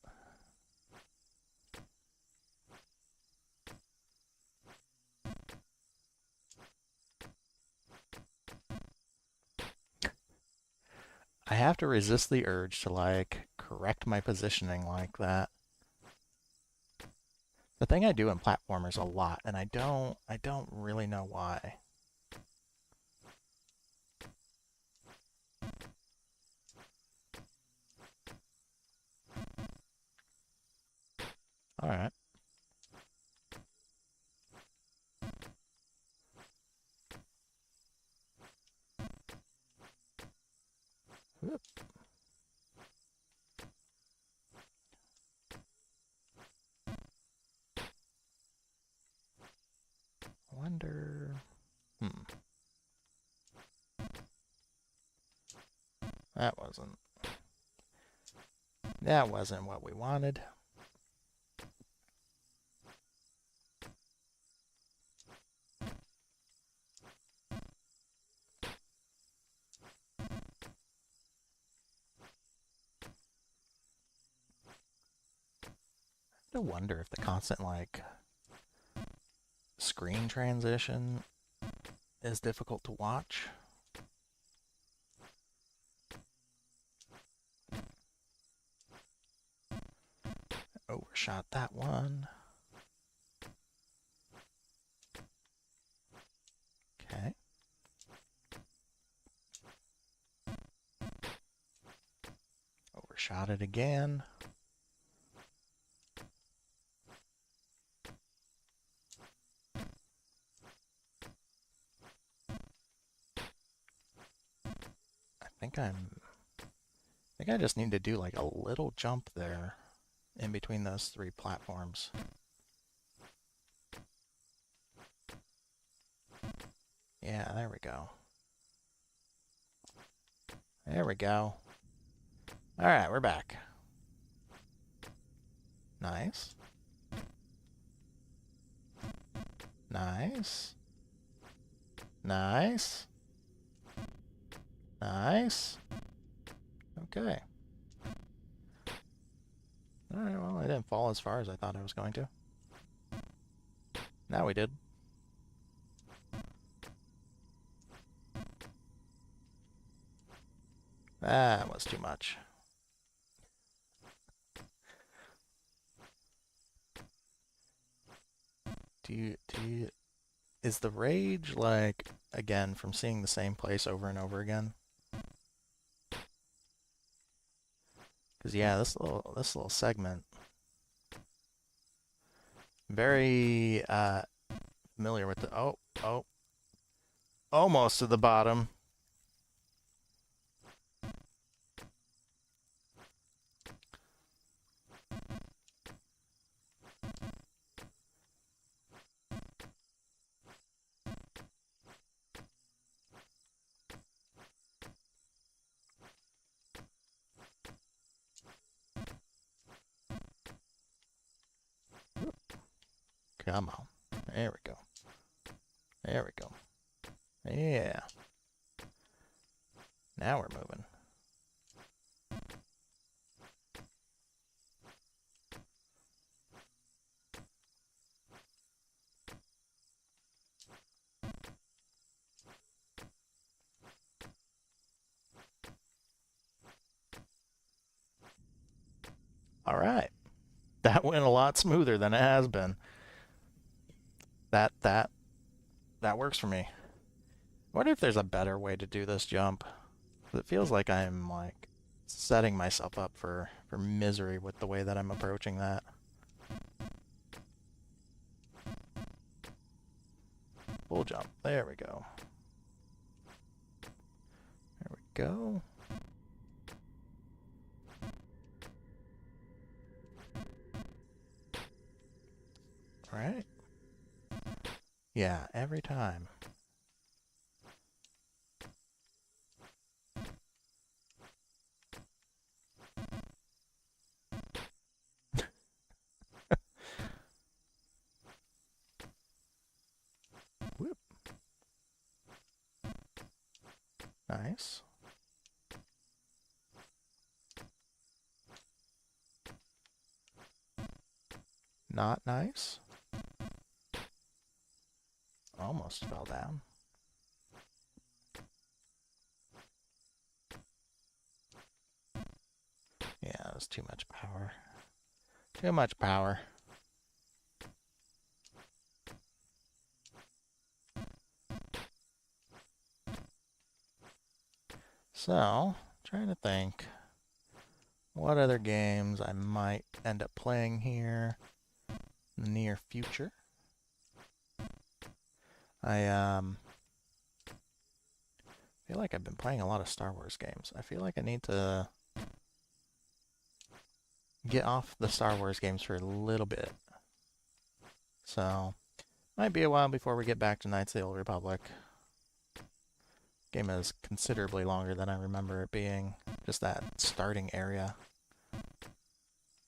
A: I have to resist the urge to, like, correct my positioning like that. The thing I do in platformers a lot, and I don't really know why. All right. Whoop. Wonder. That wasn't what we wanted. I wonder if the constant, like, screen transition is difficult to watch. Overshot that one. Okay. Overshot it again. I think I just need to do like a little jump there in between those three platforms. Yeah, there we go. There we go. Alright, we're back. Nice. Nice. Nice. Nice. Okay. Alright, well, I didn't fall as far as I thought I was going to. Now we did. That was too much. Is the rage, like, again, from seeing the same place over and over again? Because, yeah, this little segment, very familiar with the, oh, almost to the bottom. Come on. There we go. There we go. Yeah. Now we're moving. All right. That went a lot smoother than it has been. That works for me. I wonder if there's a better way to do this jump. It feels like I'm like setting myself up for misery with the way that I'm approaching that. Full jump. There we go. There we go. All right. Yeah, every time. Whoop. Nice. Not nice. Almost fell down. Yeah, it was too much power. Too much power. So, trying to think what other games I might end up playing here in the near future. I feel like I've been playing a lot of Star Wars games. I feel like I need to get off the Star Wars games for a little bit. So, might be a while before we get back to Knights of the Old Republic. Game is considerably longer than I remember it being. Just that starting area. I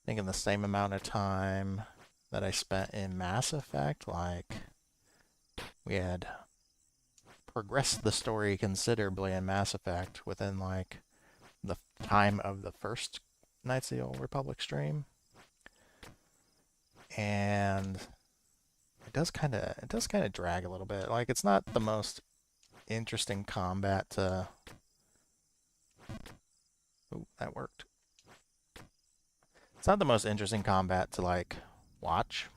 A: think in the same amount of time that I spent in Mass Effect, like, we had progressed the story considerably in Mass Effect within, like, the time of the first Knights of the Old Republic stream. and it does kind of drag a little bit. Like, it's not the most interesting combat to. Oh, that worked. It's not the most interesting combat to like watch.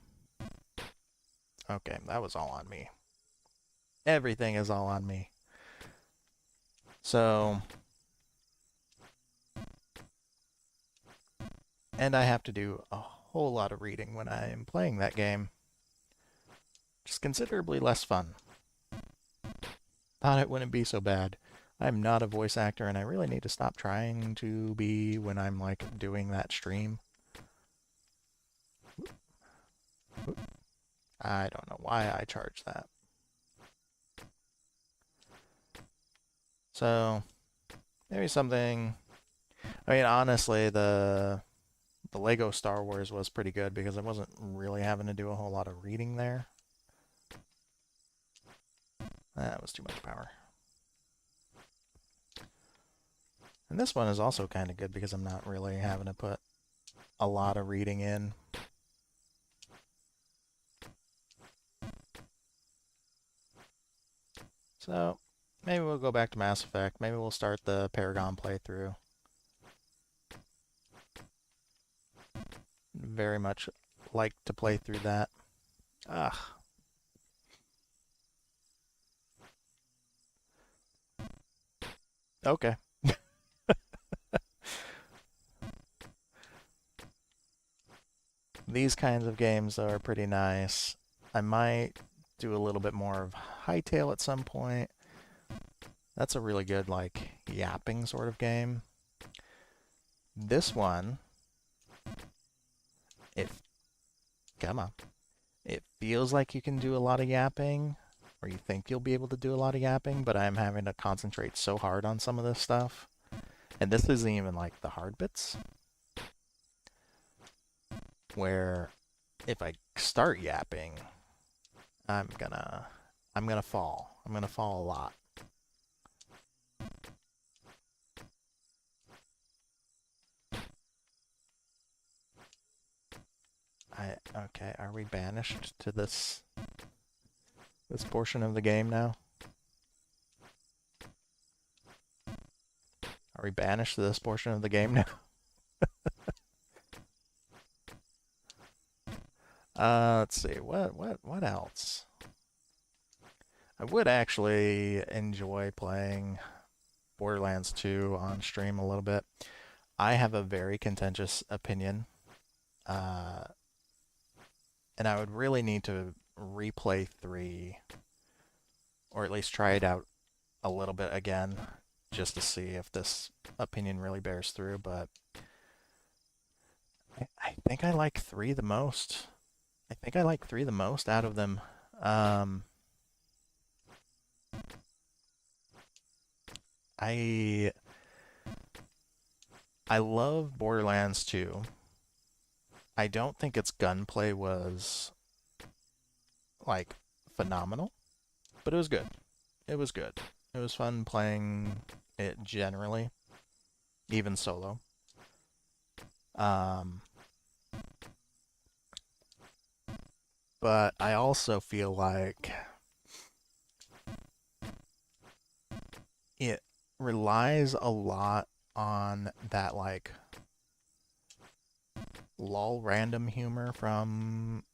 A: Okay, that was all on me. Everything is all on me. So, and I have to do a whole lot of reading when I am playing that game. Just considerably less fun. Thought it wouldn't be so bad. I'm not a voice actor, and I really need to stop trying to be when I'm like doing that stream. I don't know why I charged that. So, maybe something. I mean, honestly, the Lego Star Wars was pretty good because I wasn't really having to do a whole lot of reading there. That was too much power. And this one is also kind of good because I'm not really having to put a lot of reading in. So, maybe we'll go back to Mass Effect. Maybe we'll start the Paragon playthrough. Very much like to play through that. Ugh. Okay. These kinds of games are pretty nice. I might do a little bit more of Hytale at some point. That's a really good, like, yapping sort of game. This one, come on. It feels like you can do a lot of yapping, or you think you'll be able to do a lot of yapping, but I'm having to concentrate so hard on some of this stuff. And this isn't even like the hard bits, where if I start yapping, I'm gonna fall. I'm gonna fall a lot. Okay, are we banished to this portion of the game now? Are we banished to this portion of the game now? Let's see. What else? I would actually enjoy playing Borderlands 2 on stream a little bit. I have a very contentious opinion, uh, and I would really need to replay 3, or at least try it out a little bit again, just to see if this opinion really bears through, but I think I like 3 the most. I think I like 3 the most out of them. Um, I I love Borderlands 2. I don't think its gunplay was like phenomenal, but it was good. It was good. It was fun playing it generally, even solo. Um, but I also feel like it relies a lot on that like lol random humor from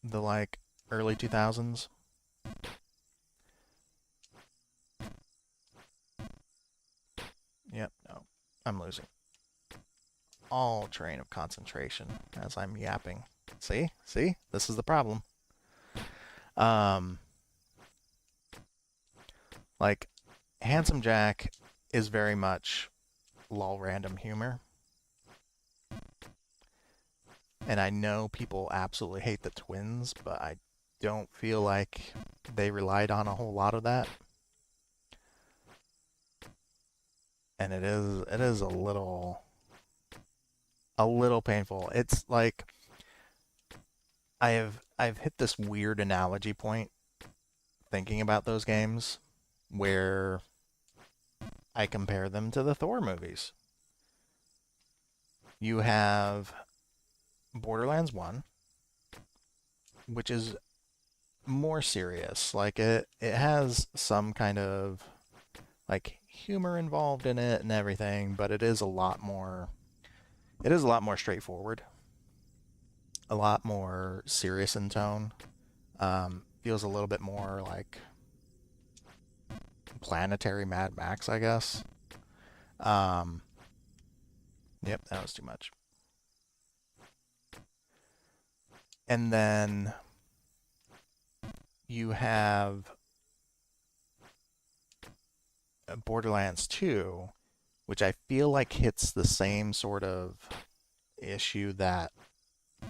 A: the like early 2000s. Yep, no, I'm losing all train of concentration as I'm yapping. See, this is the problem. Um, like Handsome Jack is very much lol random humor. And I know people absolutely hate the twins, but I don't feel like they relied on a whole lot of that. And it is a little painful. It's like I've hit this weird analogy point thinking about those games where I compare them to the Thor movies. You have Borderlands 1, which is more serious. Like it has some kind of like humor involved in it and everything, but it is a lot more straightforward, a lot more serious in tone. Feels a little bit more like planetary Mad Max, I guess. Um, yep, that was too much. And then you have Borderlands 2, which I feel like hits the same sort of issue that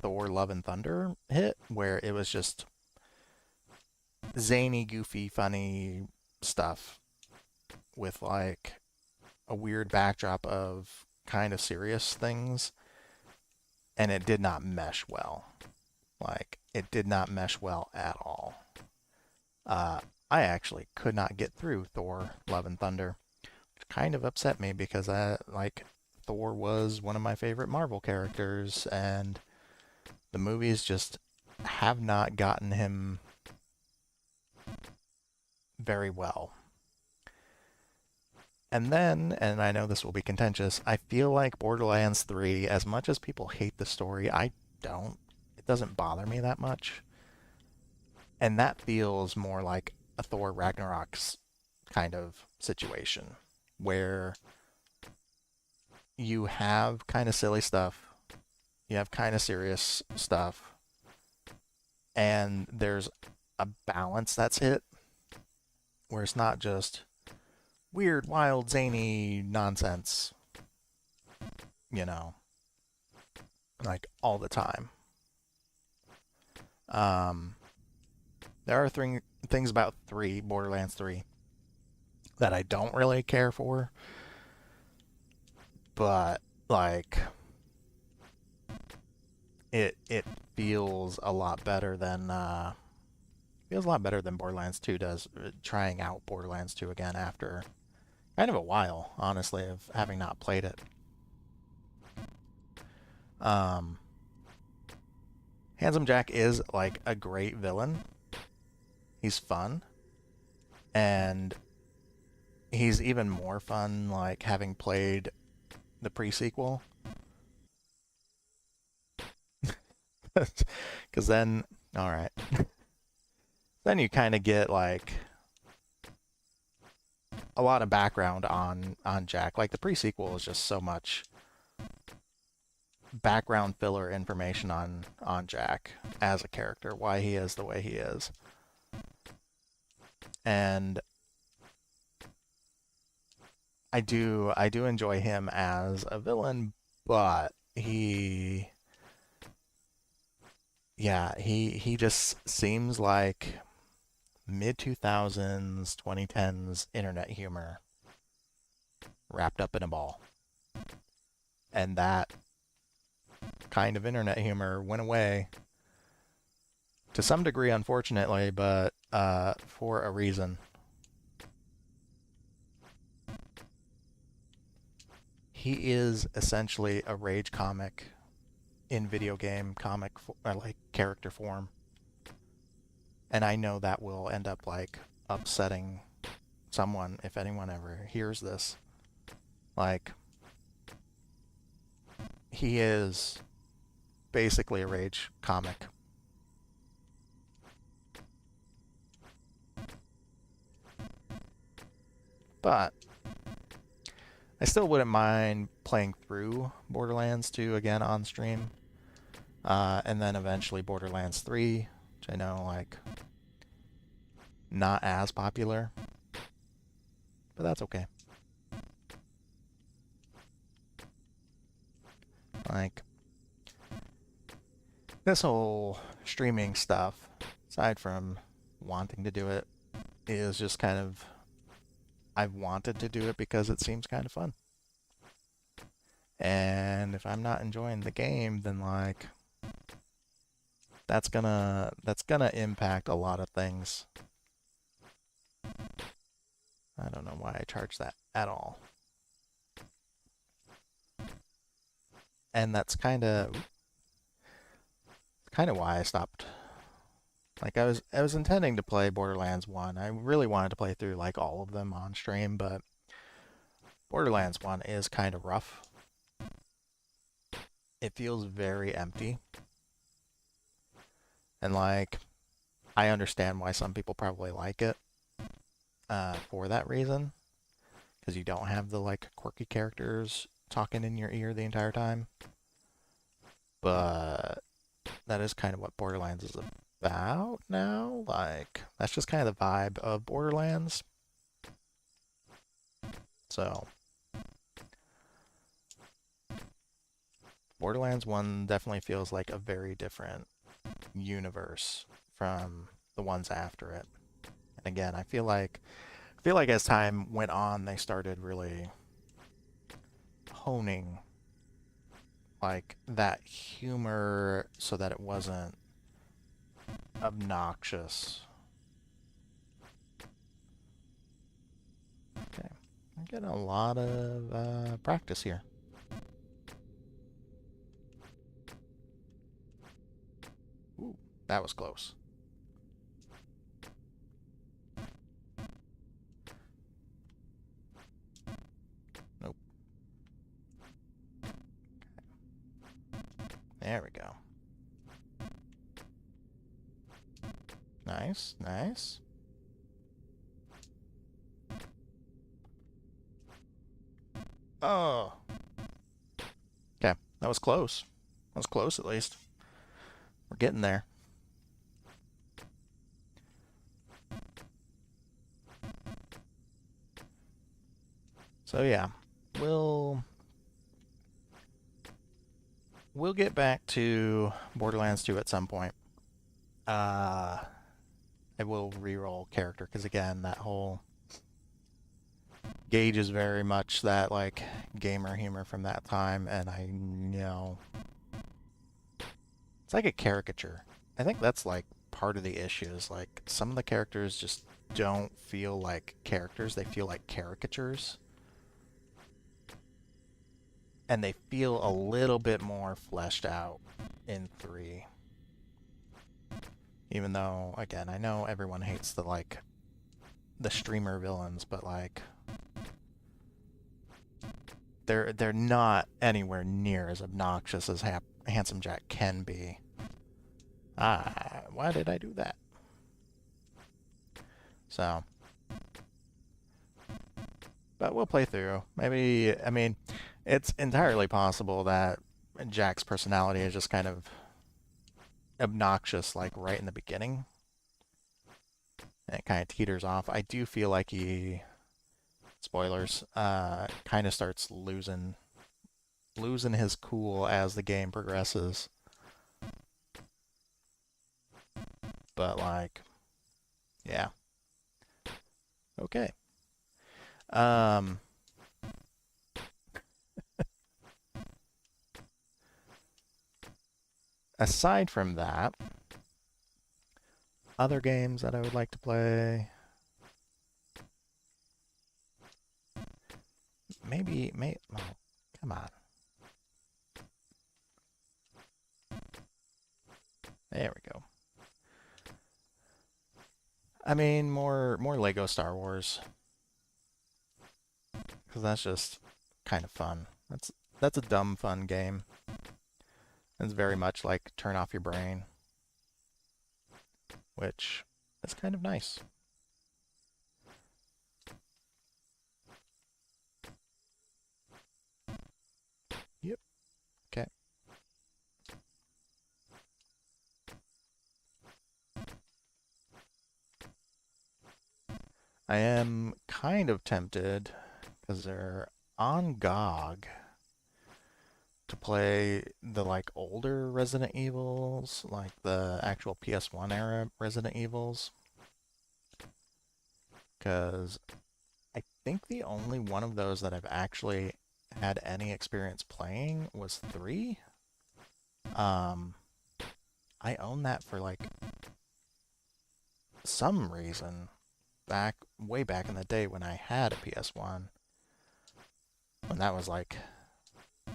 A: Thor Love and Thunder hit, where it was just zany, goofy, funny stuff with like a weird backdrop of kind of serious things, and it did not mesh well. Like, it did not mesh well at all. Uh, I actually could not get through Thor Love and Thunder, which kind of upset me because Thor was one of my favorite Marvel characters, and the movies just have not gotten him very well. And then, and I know this will be contentious, I feel like Borderlands 3, as much as people hate the story, I don't. It doesn't bother me that much. And that feels more like a Thor Ragnarok's kind of situation, where you have kind of silly stuff, you have kind of serious stuff, and there's a balance that's hit, where it's not just weird, wild, zany nonsense, you know, like all the time. Um, there are things about Borderlands 3, that I don't really care for, but like it feels a lot better than Borderlands 2 does. Trying out Borderlands 2 again after kind of a while, honestly, of having not played it. Um, Handsome Jack is like a great villain. He's fun, and he's even more fun like having played the pre-sequel. Because then, all right, then you kind of get like a lot of background on Jack. Like the pre-sequel is just so much background filler information on Jack as a character, why he is the way he is. And I do enjoy him as a villain, but he just seems like mid 2000s, 2010s internet humor wrapped up in a ball. And that kind of internet humor went away to some degree, unfortunately, but for a reason. He is essentially a rage comic in video game comic like character form, and I know that will end up like upsetting someone if anyone ever hears this. Like, he is basically a rage comic. But I still wouldn't mind playing through Borderlands 2 again on stream. And then eventually Borderlands 3, which I know, like, not as popular. But that's okay. Like, this whole streaming stuff, aside from wanting to do it, is just kind of, I've wanted to do it because it seems kind of fun. And if I'm not enjoying the game, then like that's gonna impact a lot of things. I don't know why I charge that at all. And that's kind of kind of why I stopped. Like I was intending to play Borderlands 1. I really wanted to play through like all of them on stream, but Borderlands 1 is kind of rough. It feels very empty. And like I understand why some people probably like it for that reason, because you don't have the like quirky characters talking in your ear the entire time. But that is kind of what Borderlands is about now. Like, that's just kind of the vibe of Borderlands. So, Borderlands 1 definitely feels like a very different universe from the ones after it. And again, I feel like as time went on, they started really honing like that humor so that it wasn't obnoxious. Okay, I'm getting a lot of practice here. Ooh, that was close. Nope. There we go. Nice, nice. Oh. Okay, that was close. That was close at least. We're getting there. So yeah, we'll get back to Borderlands 2 at some point. I will reroll character because again, that whole Gage is very much that like gamer humor from that time, and I know it's like a caricature. I think that's like part of the issue is like some of the characters just don't feel like characters, they feel like caricatures. And they feel a little bit more fleshed out in 3. Even though, again, I know everyone hates the like the streamer villains, but like they're not anywhere near as obnoxious as Handsome Jack can be. Ah, why did I do that? So, but we'll play through. Maybe, I mean, it's entirely possible that Jack's personality is just kind of obnoxious, like right in the beginning. And it kind of teeters off. I do feel like he, spoilers, kind of starts losing his cool as the game progresses. But like, yeah. Okay. Aside from that, other games that I would like to play. Oh, come on. There we go. I mean, more Lego Star Wars. Because that's just kind of fun. That's a dumb fun game. It's very much like turn off your brain, which is kind of nice. Yep. Okay. I am kind of tempted, because they're on GOG, to play the like older Resident Evils, like the actual PS1 era Resident Evils. Because I think the only one of those that I've actually had any experience playing was 3. I own that for like some reason way back in the day when I had a PS1, when that was like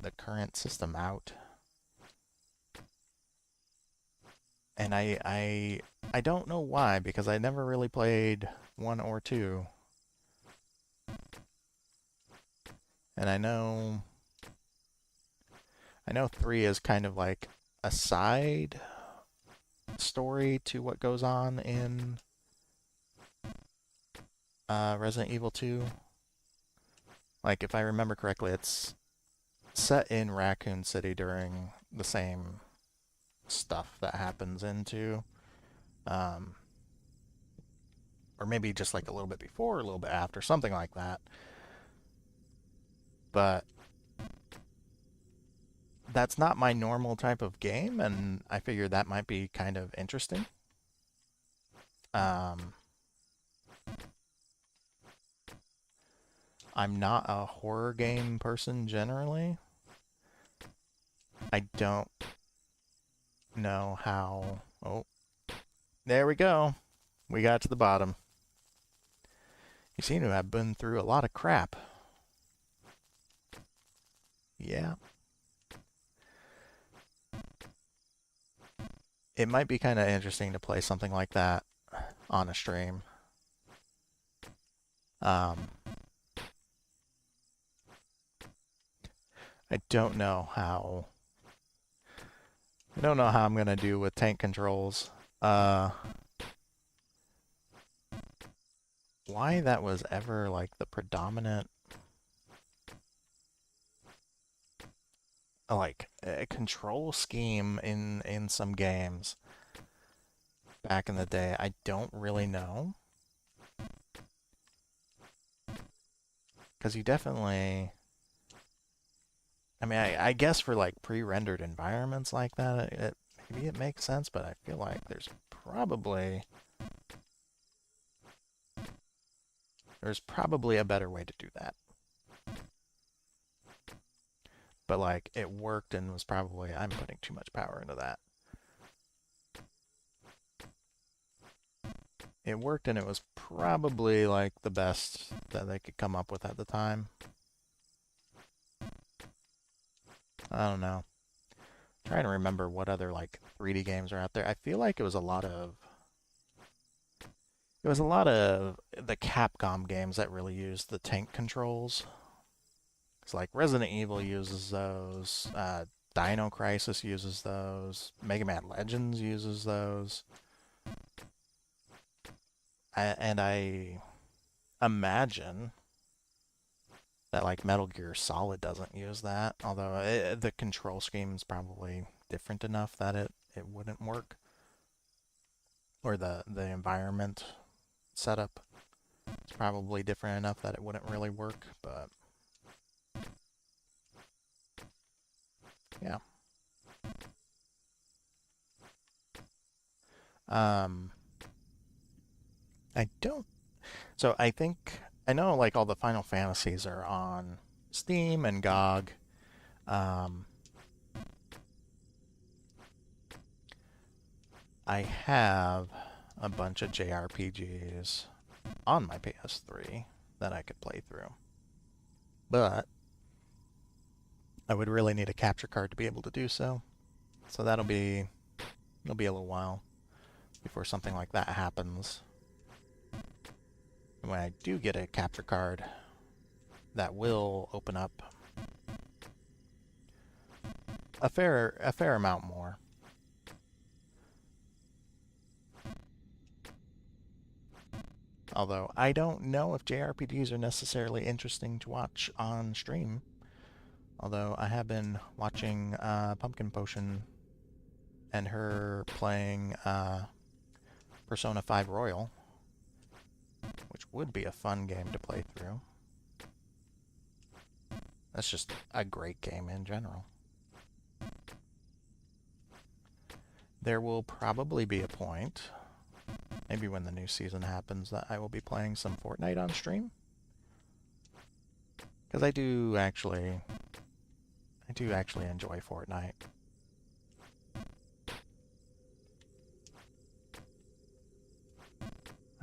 A: the current system out. And I don't know why, because I never really played 1 or 2. And I know 3 is kind of like a side story to what goes on in Resident Evil 2. Like, if I remember correctly, it's set in Raccoon City during the same stuff that happens into, um, or maybe just like a little bit before, a little bit after, something like that. But that's not my normal type of game, and I figured that might be kind of interesting. Um, I'm not a horror game person generally. I don't know how. Oh, there we go. We got to the bottom. You seem to have been through a lot of crap. Yeah. It might be kind of interesting to play something like that on a stream. Um, I don't know how. I don't know how I'm gonna do with tank controls. Why that was ever like the predominant like control scheme in some games back in the day, I don't really know. Because you definitely, I mean, I guess for like pre-rendered environments like that, maybe it makes sense, but I feel like there's probably a better way to do that. But like it worked and was probably, I'm putting too much power into that. It worked and it was probably like the best that they could come up with at the time. I don't know. I'm trying to remember what other like 3D games are out there. I feel like it was a lot of the Capcom games that really used the tank controls. It's like Resident Evil uses those, Dino Crisis uses those, Mega Man Legends uses those. And I imagine that like Metal Gear Solid doesn't use that, although the control scheme is probably different enough that it wouldn't work, or the environment setup is probably different enough that it wouldn't really work. But yeah, um, I don't. So I think I know like all the Final Fantasies are on Steam and GOG. Um, I have a bunch of JRPGs on my PS3 that I could play through. But I would really need a capture card to be able to do so. So it'll be a little while before something like that happens. And when I do get a capture card, that will open up a fair amount more. Although I don't know if JRPGs are necessarily interesting to watch on stream. Although I have been watching Pumpkin Potion and her playing Persona 5 Royal, which would be a fun game to play through. That's just a great game in general. There will probably be a point, maybe when the new season happens, that I will be playing some Fortnite on stream. Because I do actually enjoy Fortnite.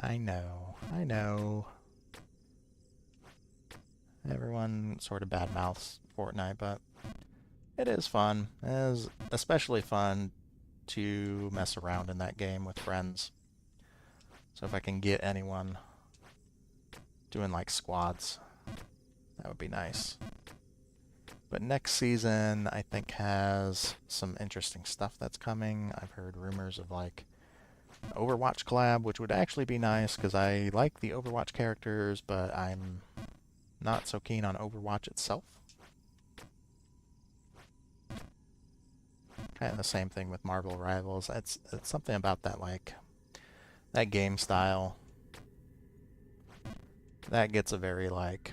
A: I know. Everyone sort of badmouths Fortnite, but it is fun. It is especially fun to mess around in that game with friends. So if I can get anyone doing like squads, that would be nice. But next season, I think, has some interesting stuff that's coming. I've heard rumors of like Overwatch collab, which would actually be nice because I like the Overwatch characters, but I'm not so keen on Overwatch itself. Kind of the same thing with Marvel Rivals. It's something about that, like, that game style. That gets a very, like,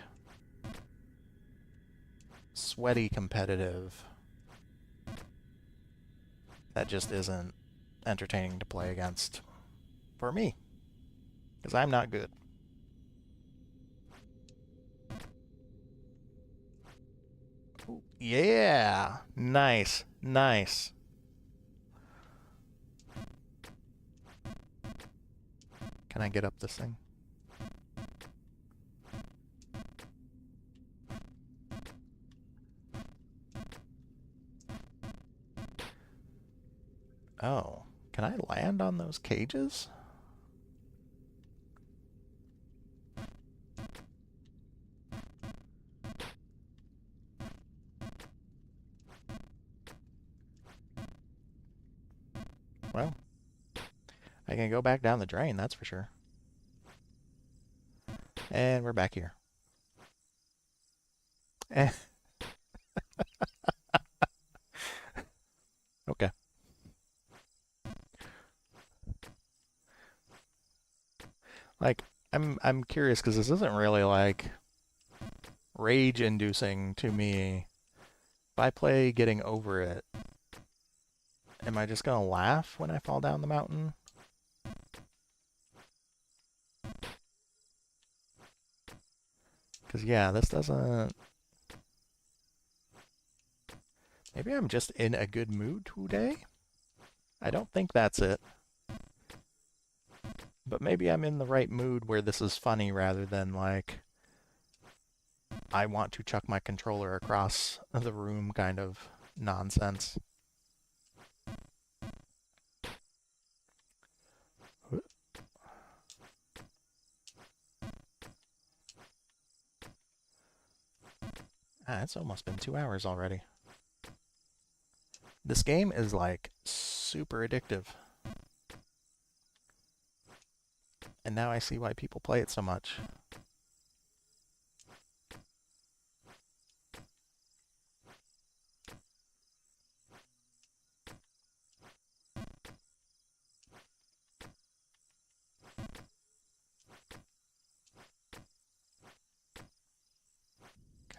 A: sweaty competitive that just isn't entertaining to play against for me, because I'm not good. Ooh, yeah, nice, nice. Can I get up this thing? Oh, can I land on those cages? Well, I can go back down the drain, that's for sure. And we're back here. Eh, okay. Like, I'm curious because this isn't really like rage inducing to me. If I play getting over it, am I just gonna laugh when I fall down the mountain? Because yeah, this doesn't. Maybe I'm just in a good mood today? I don't think that's it. But maybe I'm in the right mood where this is funny rather than like I want to chuck my controller across the room kind of nonsense. Ah, it's almost been 2 hours already. This game is like super addictive. And now I see why people play it so much.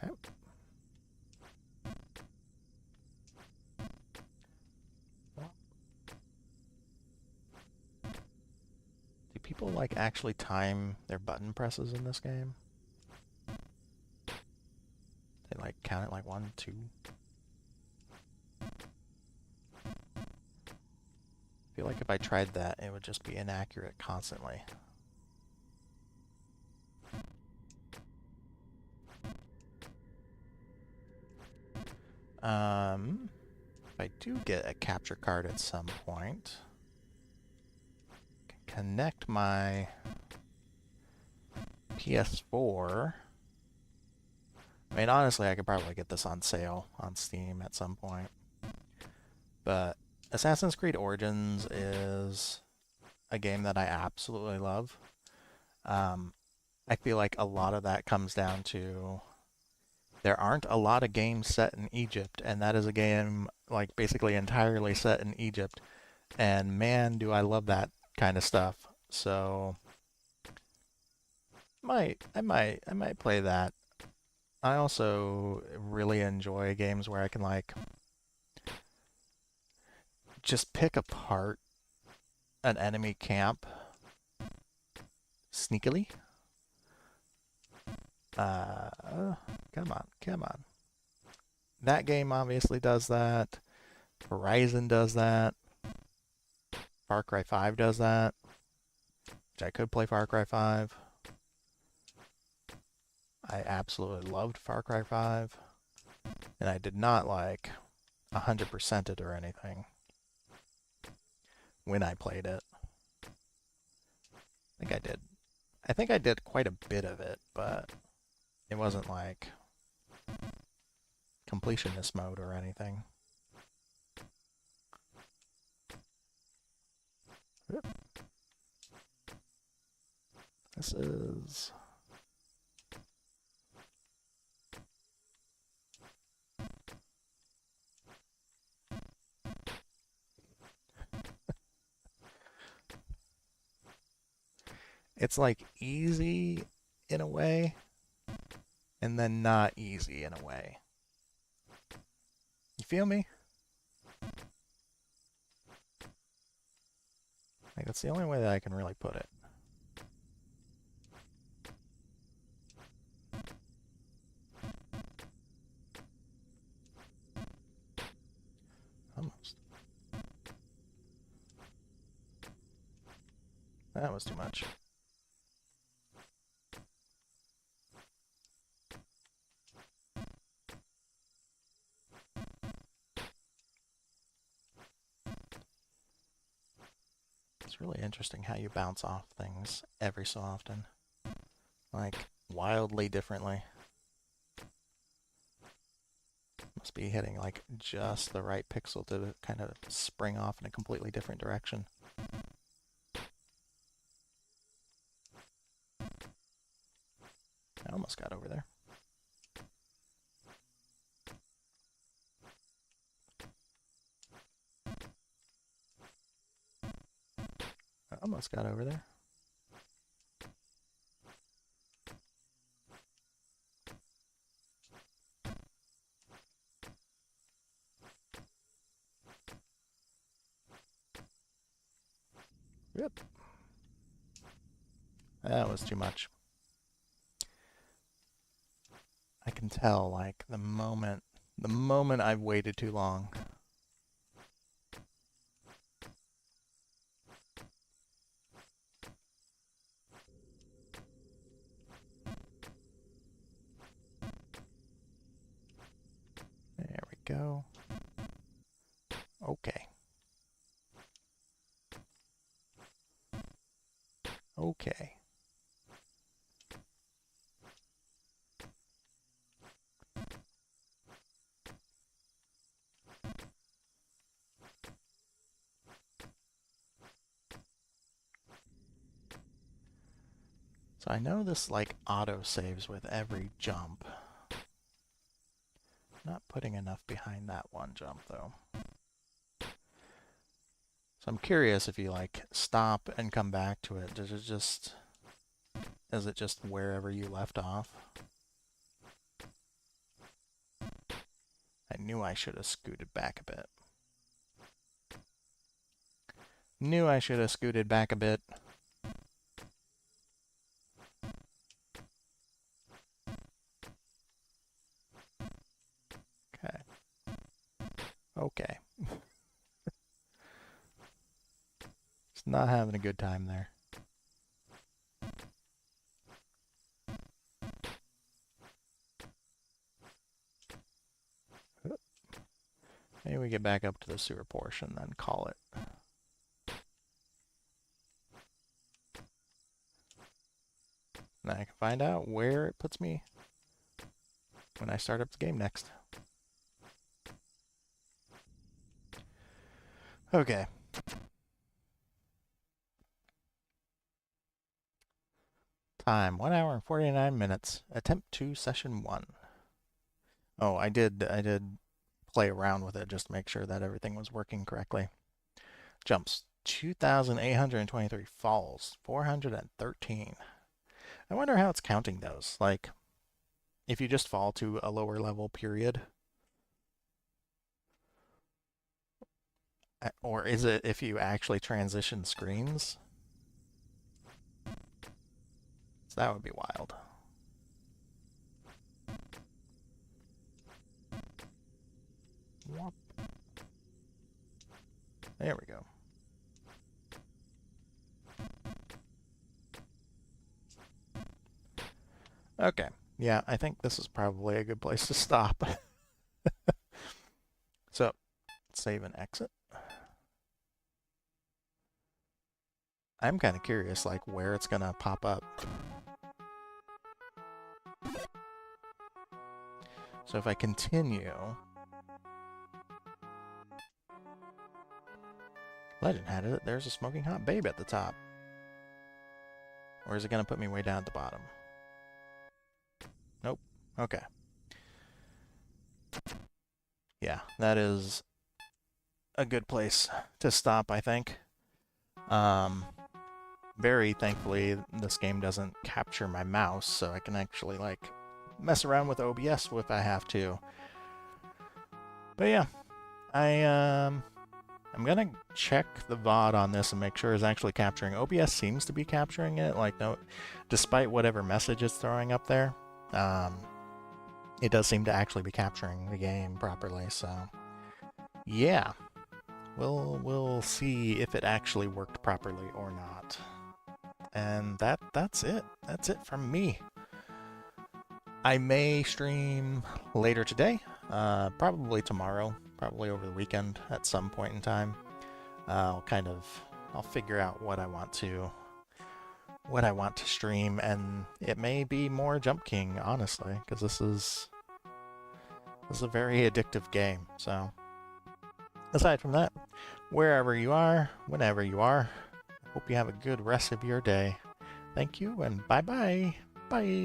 A: Okay. Do people like actually time their button presses in this game? They like count it like 1, 2. I feel like if I tried that, it would just be inaccurate constantly. If I do get a capture card at some point, I can connect my PS4. I mean, honestly, I could probably get this on sale on Steam at some point. But Assassin's Creed Origins is a game that I absolutely love. I feel like a lot of that comes down to there aren't a lot of games set in Egypt, and that is a game like basically entirely set in Egypt. And man, do I love that kind of stuff. So I might play that. I also really enjoy games where I can like just pick apart an enemy camp sneakily. Come on, come on. That game obviously does that. Horizon does that. Far Cry 5 does that. Which I could play Far Cry 5. I absolutely loved Far Cry 5. And I did not like 100% it or anything. when I played it. I think I did. I think I did quite a bit of it, but it wasn't like completionist mode or anything. This is... It's like easy in a way, and then not easy in a way. You feel me? Like, that's the only way that I can really put it. Almost. That was too much. It's really interesting how you bounce off things every so often. Like, wildly differently. Must be hitting, like, just the right pixel to kind of spring off in a completely different direction. I almost got over there. I almost got over there. Yep. That was too much. I can tell, like, the moment I've waited too long. There we go. Okay. Okay. So I know this, like, auto-saves with every jump. Not putting enough behind that one jump, though. So I'm curious if you, like, stop and come back to it, is it just wherever you left off? I knew I should have scooted back a bit. Knew I should have scooted back a bit. Okay. Okay. Just not having a good time there. Maybe we get back up to the sewer portion, then call it. And I can find out where it puts me when I start up the game next. Okay. Time, 1 hour and 49 minutes. Attempt 2, session 1. Oh, I did play around with it just to make sure that everything was working correctly. Jumps, 2,823. Falls, 413. I wonder how it's counting those. Like, if you just fall to a lower level period, or is it if you actually transition screens? So that would be wild. There we go. Okay. Yeah, I think this is probably a good place to stop. So, save and exit. I'm kind of curious, like, where it's gonna pop up. So if I continue... Legend had it, there's a smoking hot babe at the top. Or is it gonna put me way down at the bottom? Nope. Okay. Yeah, that is a good place to stop, I think. Very thankfully, this game doesn't capture my mouse, so I can actually, like, mess around with OBS if I have to. But yeah, I'm gonna check the VOD on this and make sure it's actually capturing. OBS seems to be capturing it, like, no, despite whatever message it's throwing up there. It does seem to actually be capturing the game properly, so yeah. We'll see if it actually worked properly or not. And that's it. That's it from me. I may stream later today, probably tomorrow, probably over the weekend at some point in time. I'll figure out what I want to stream, and it may be more Jump King, honestly, because this is a very addictive game. So aside from that, wherever you are, whenever you are, hope you have a good rest of your day. Thank you, and bye-bye. Bye.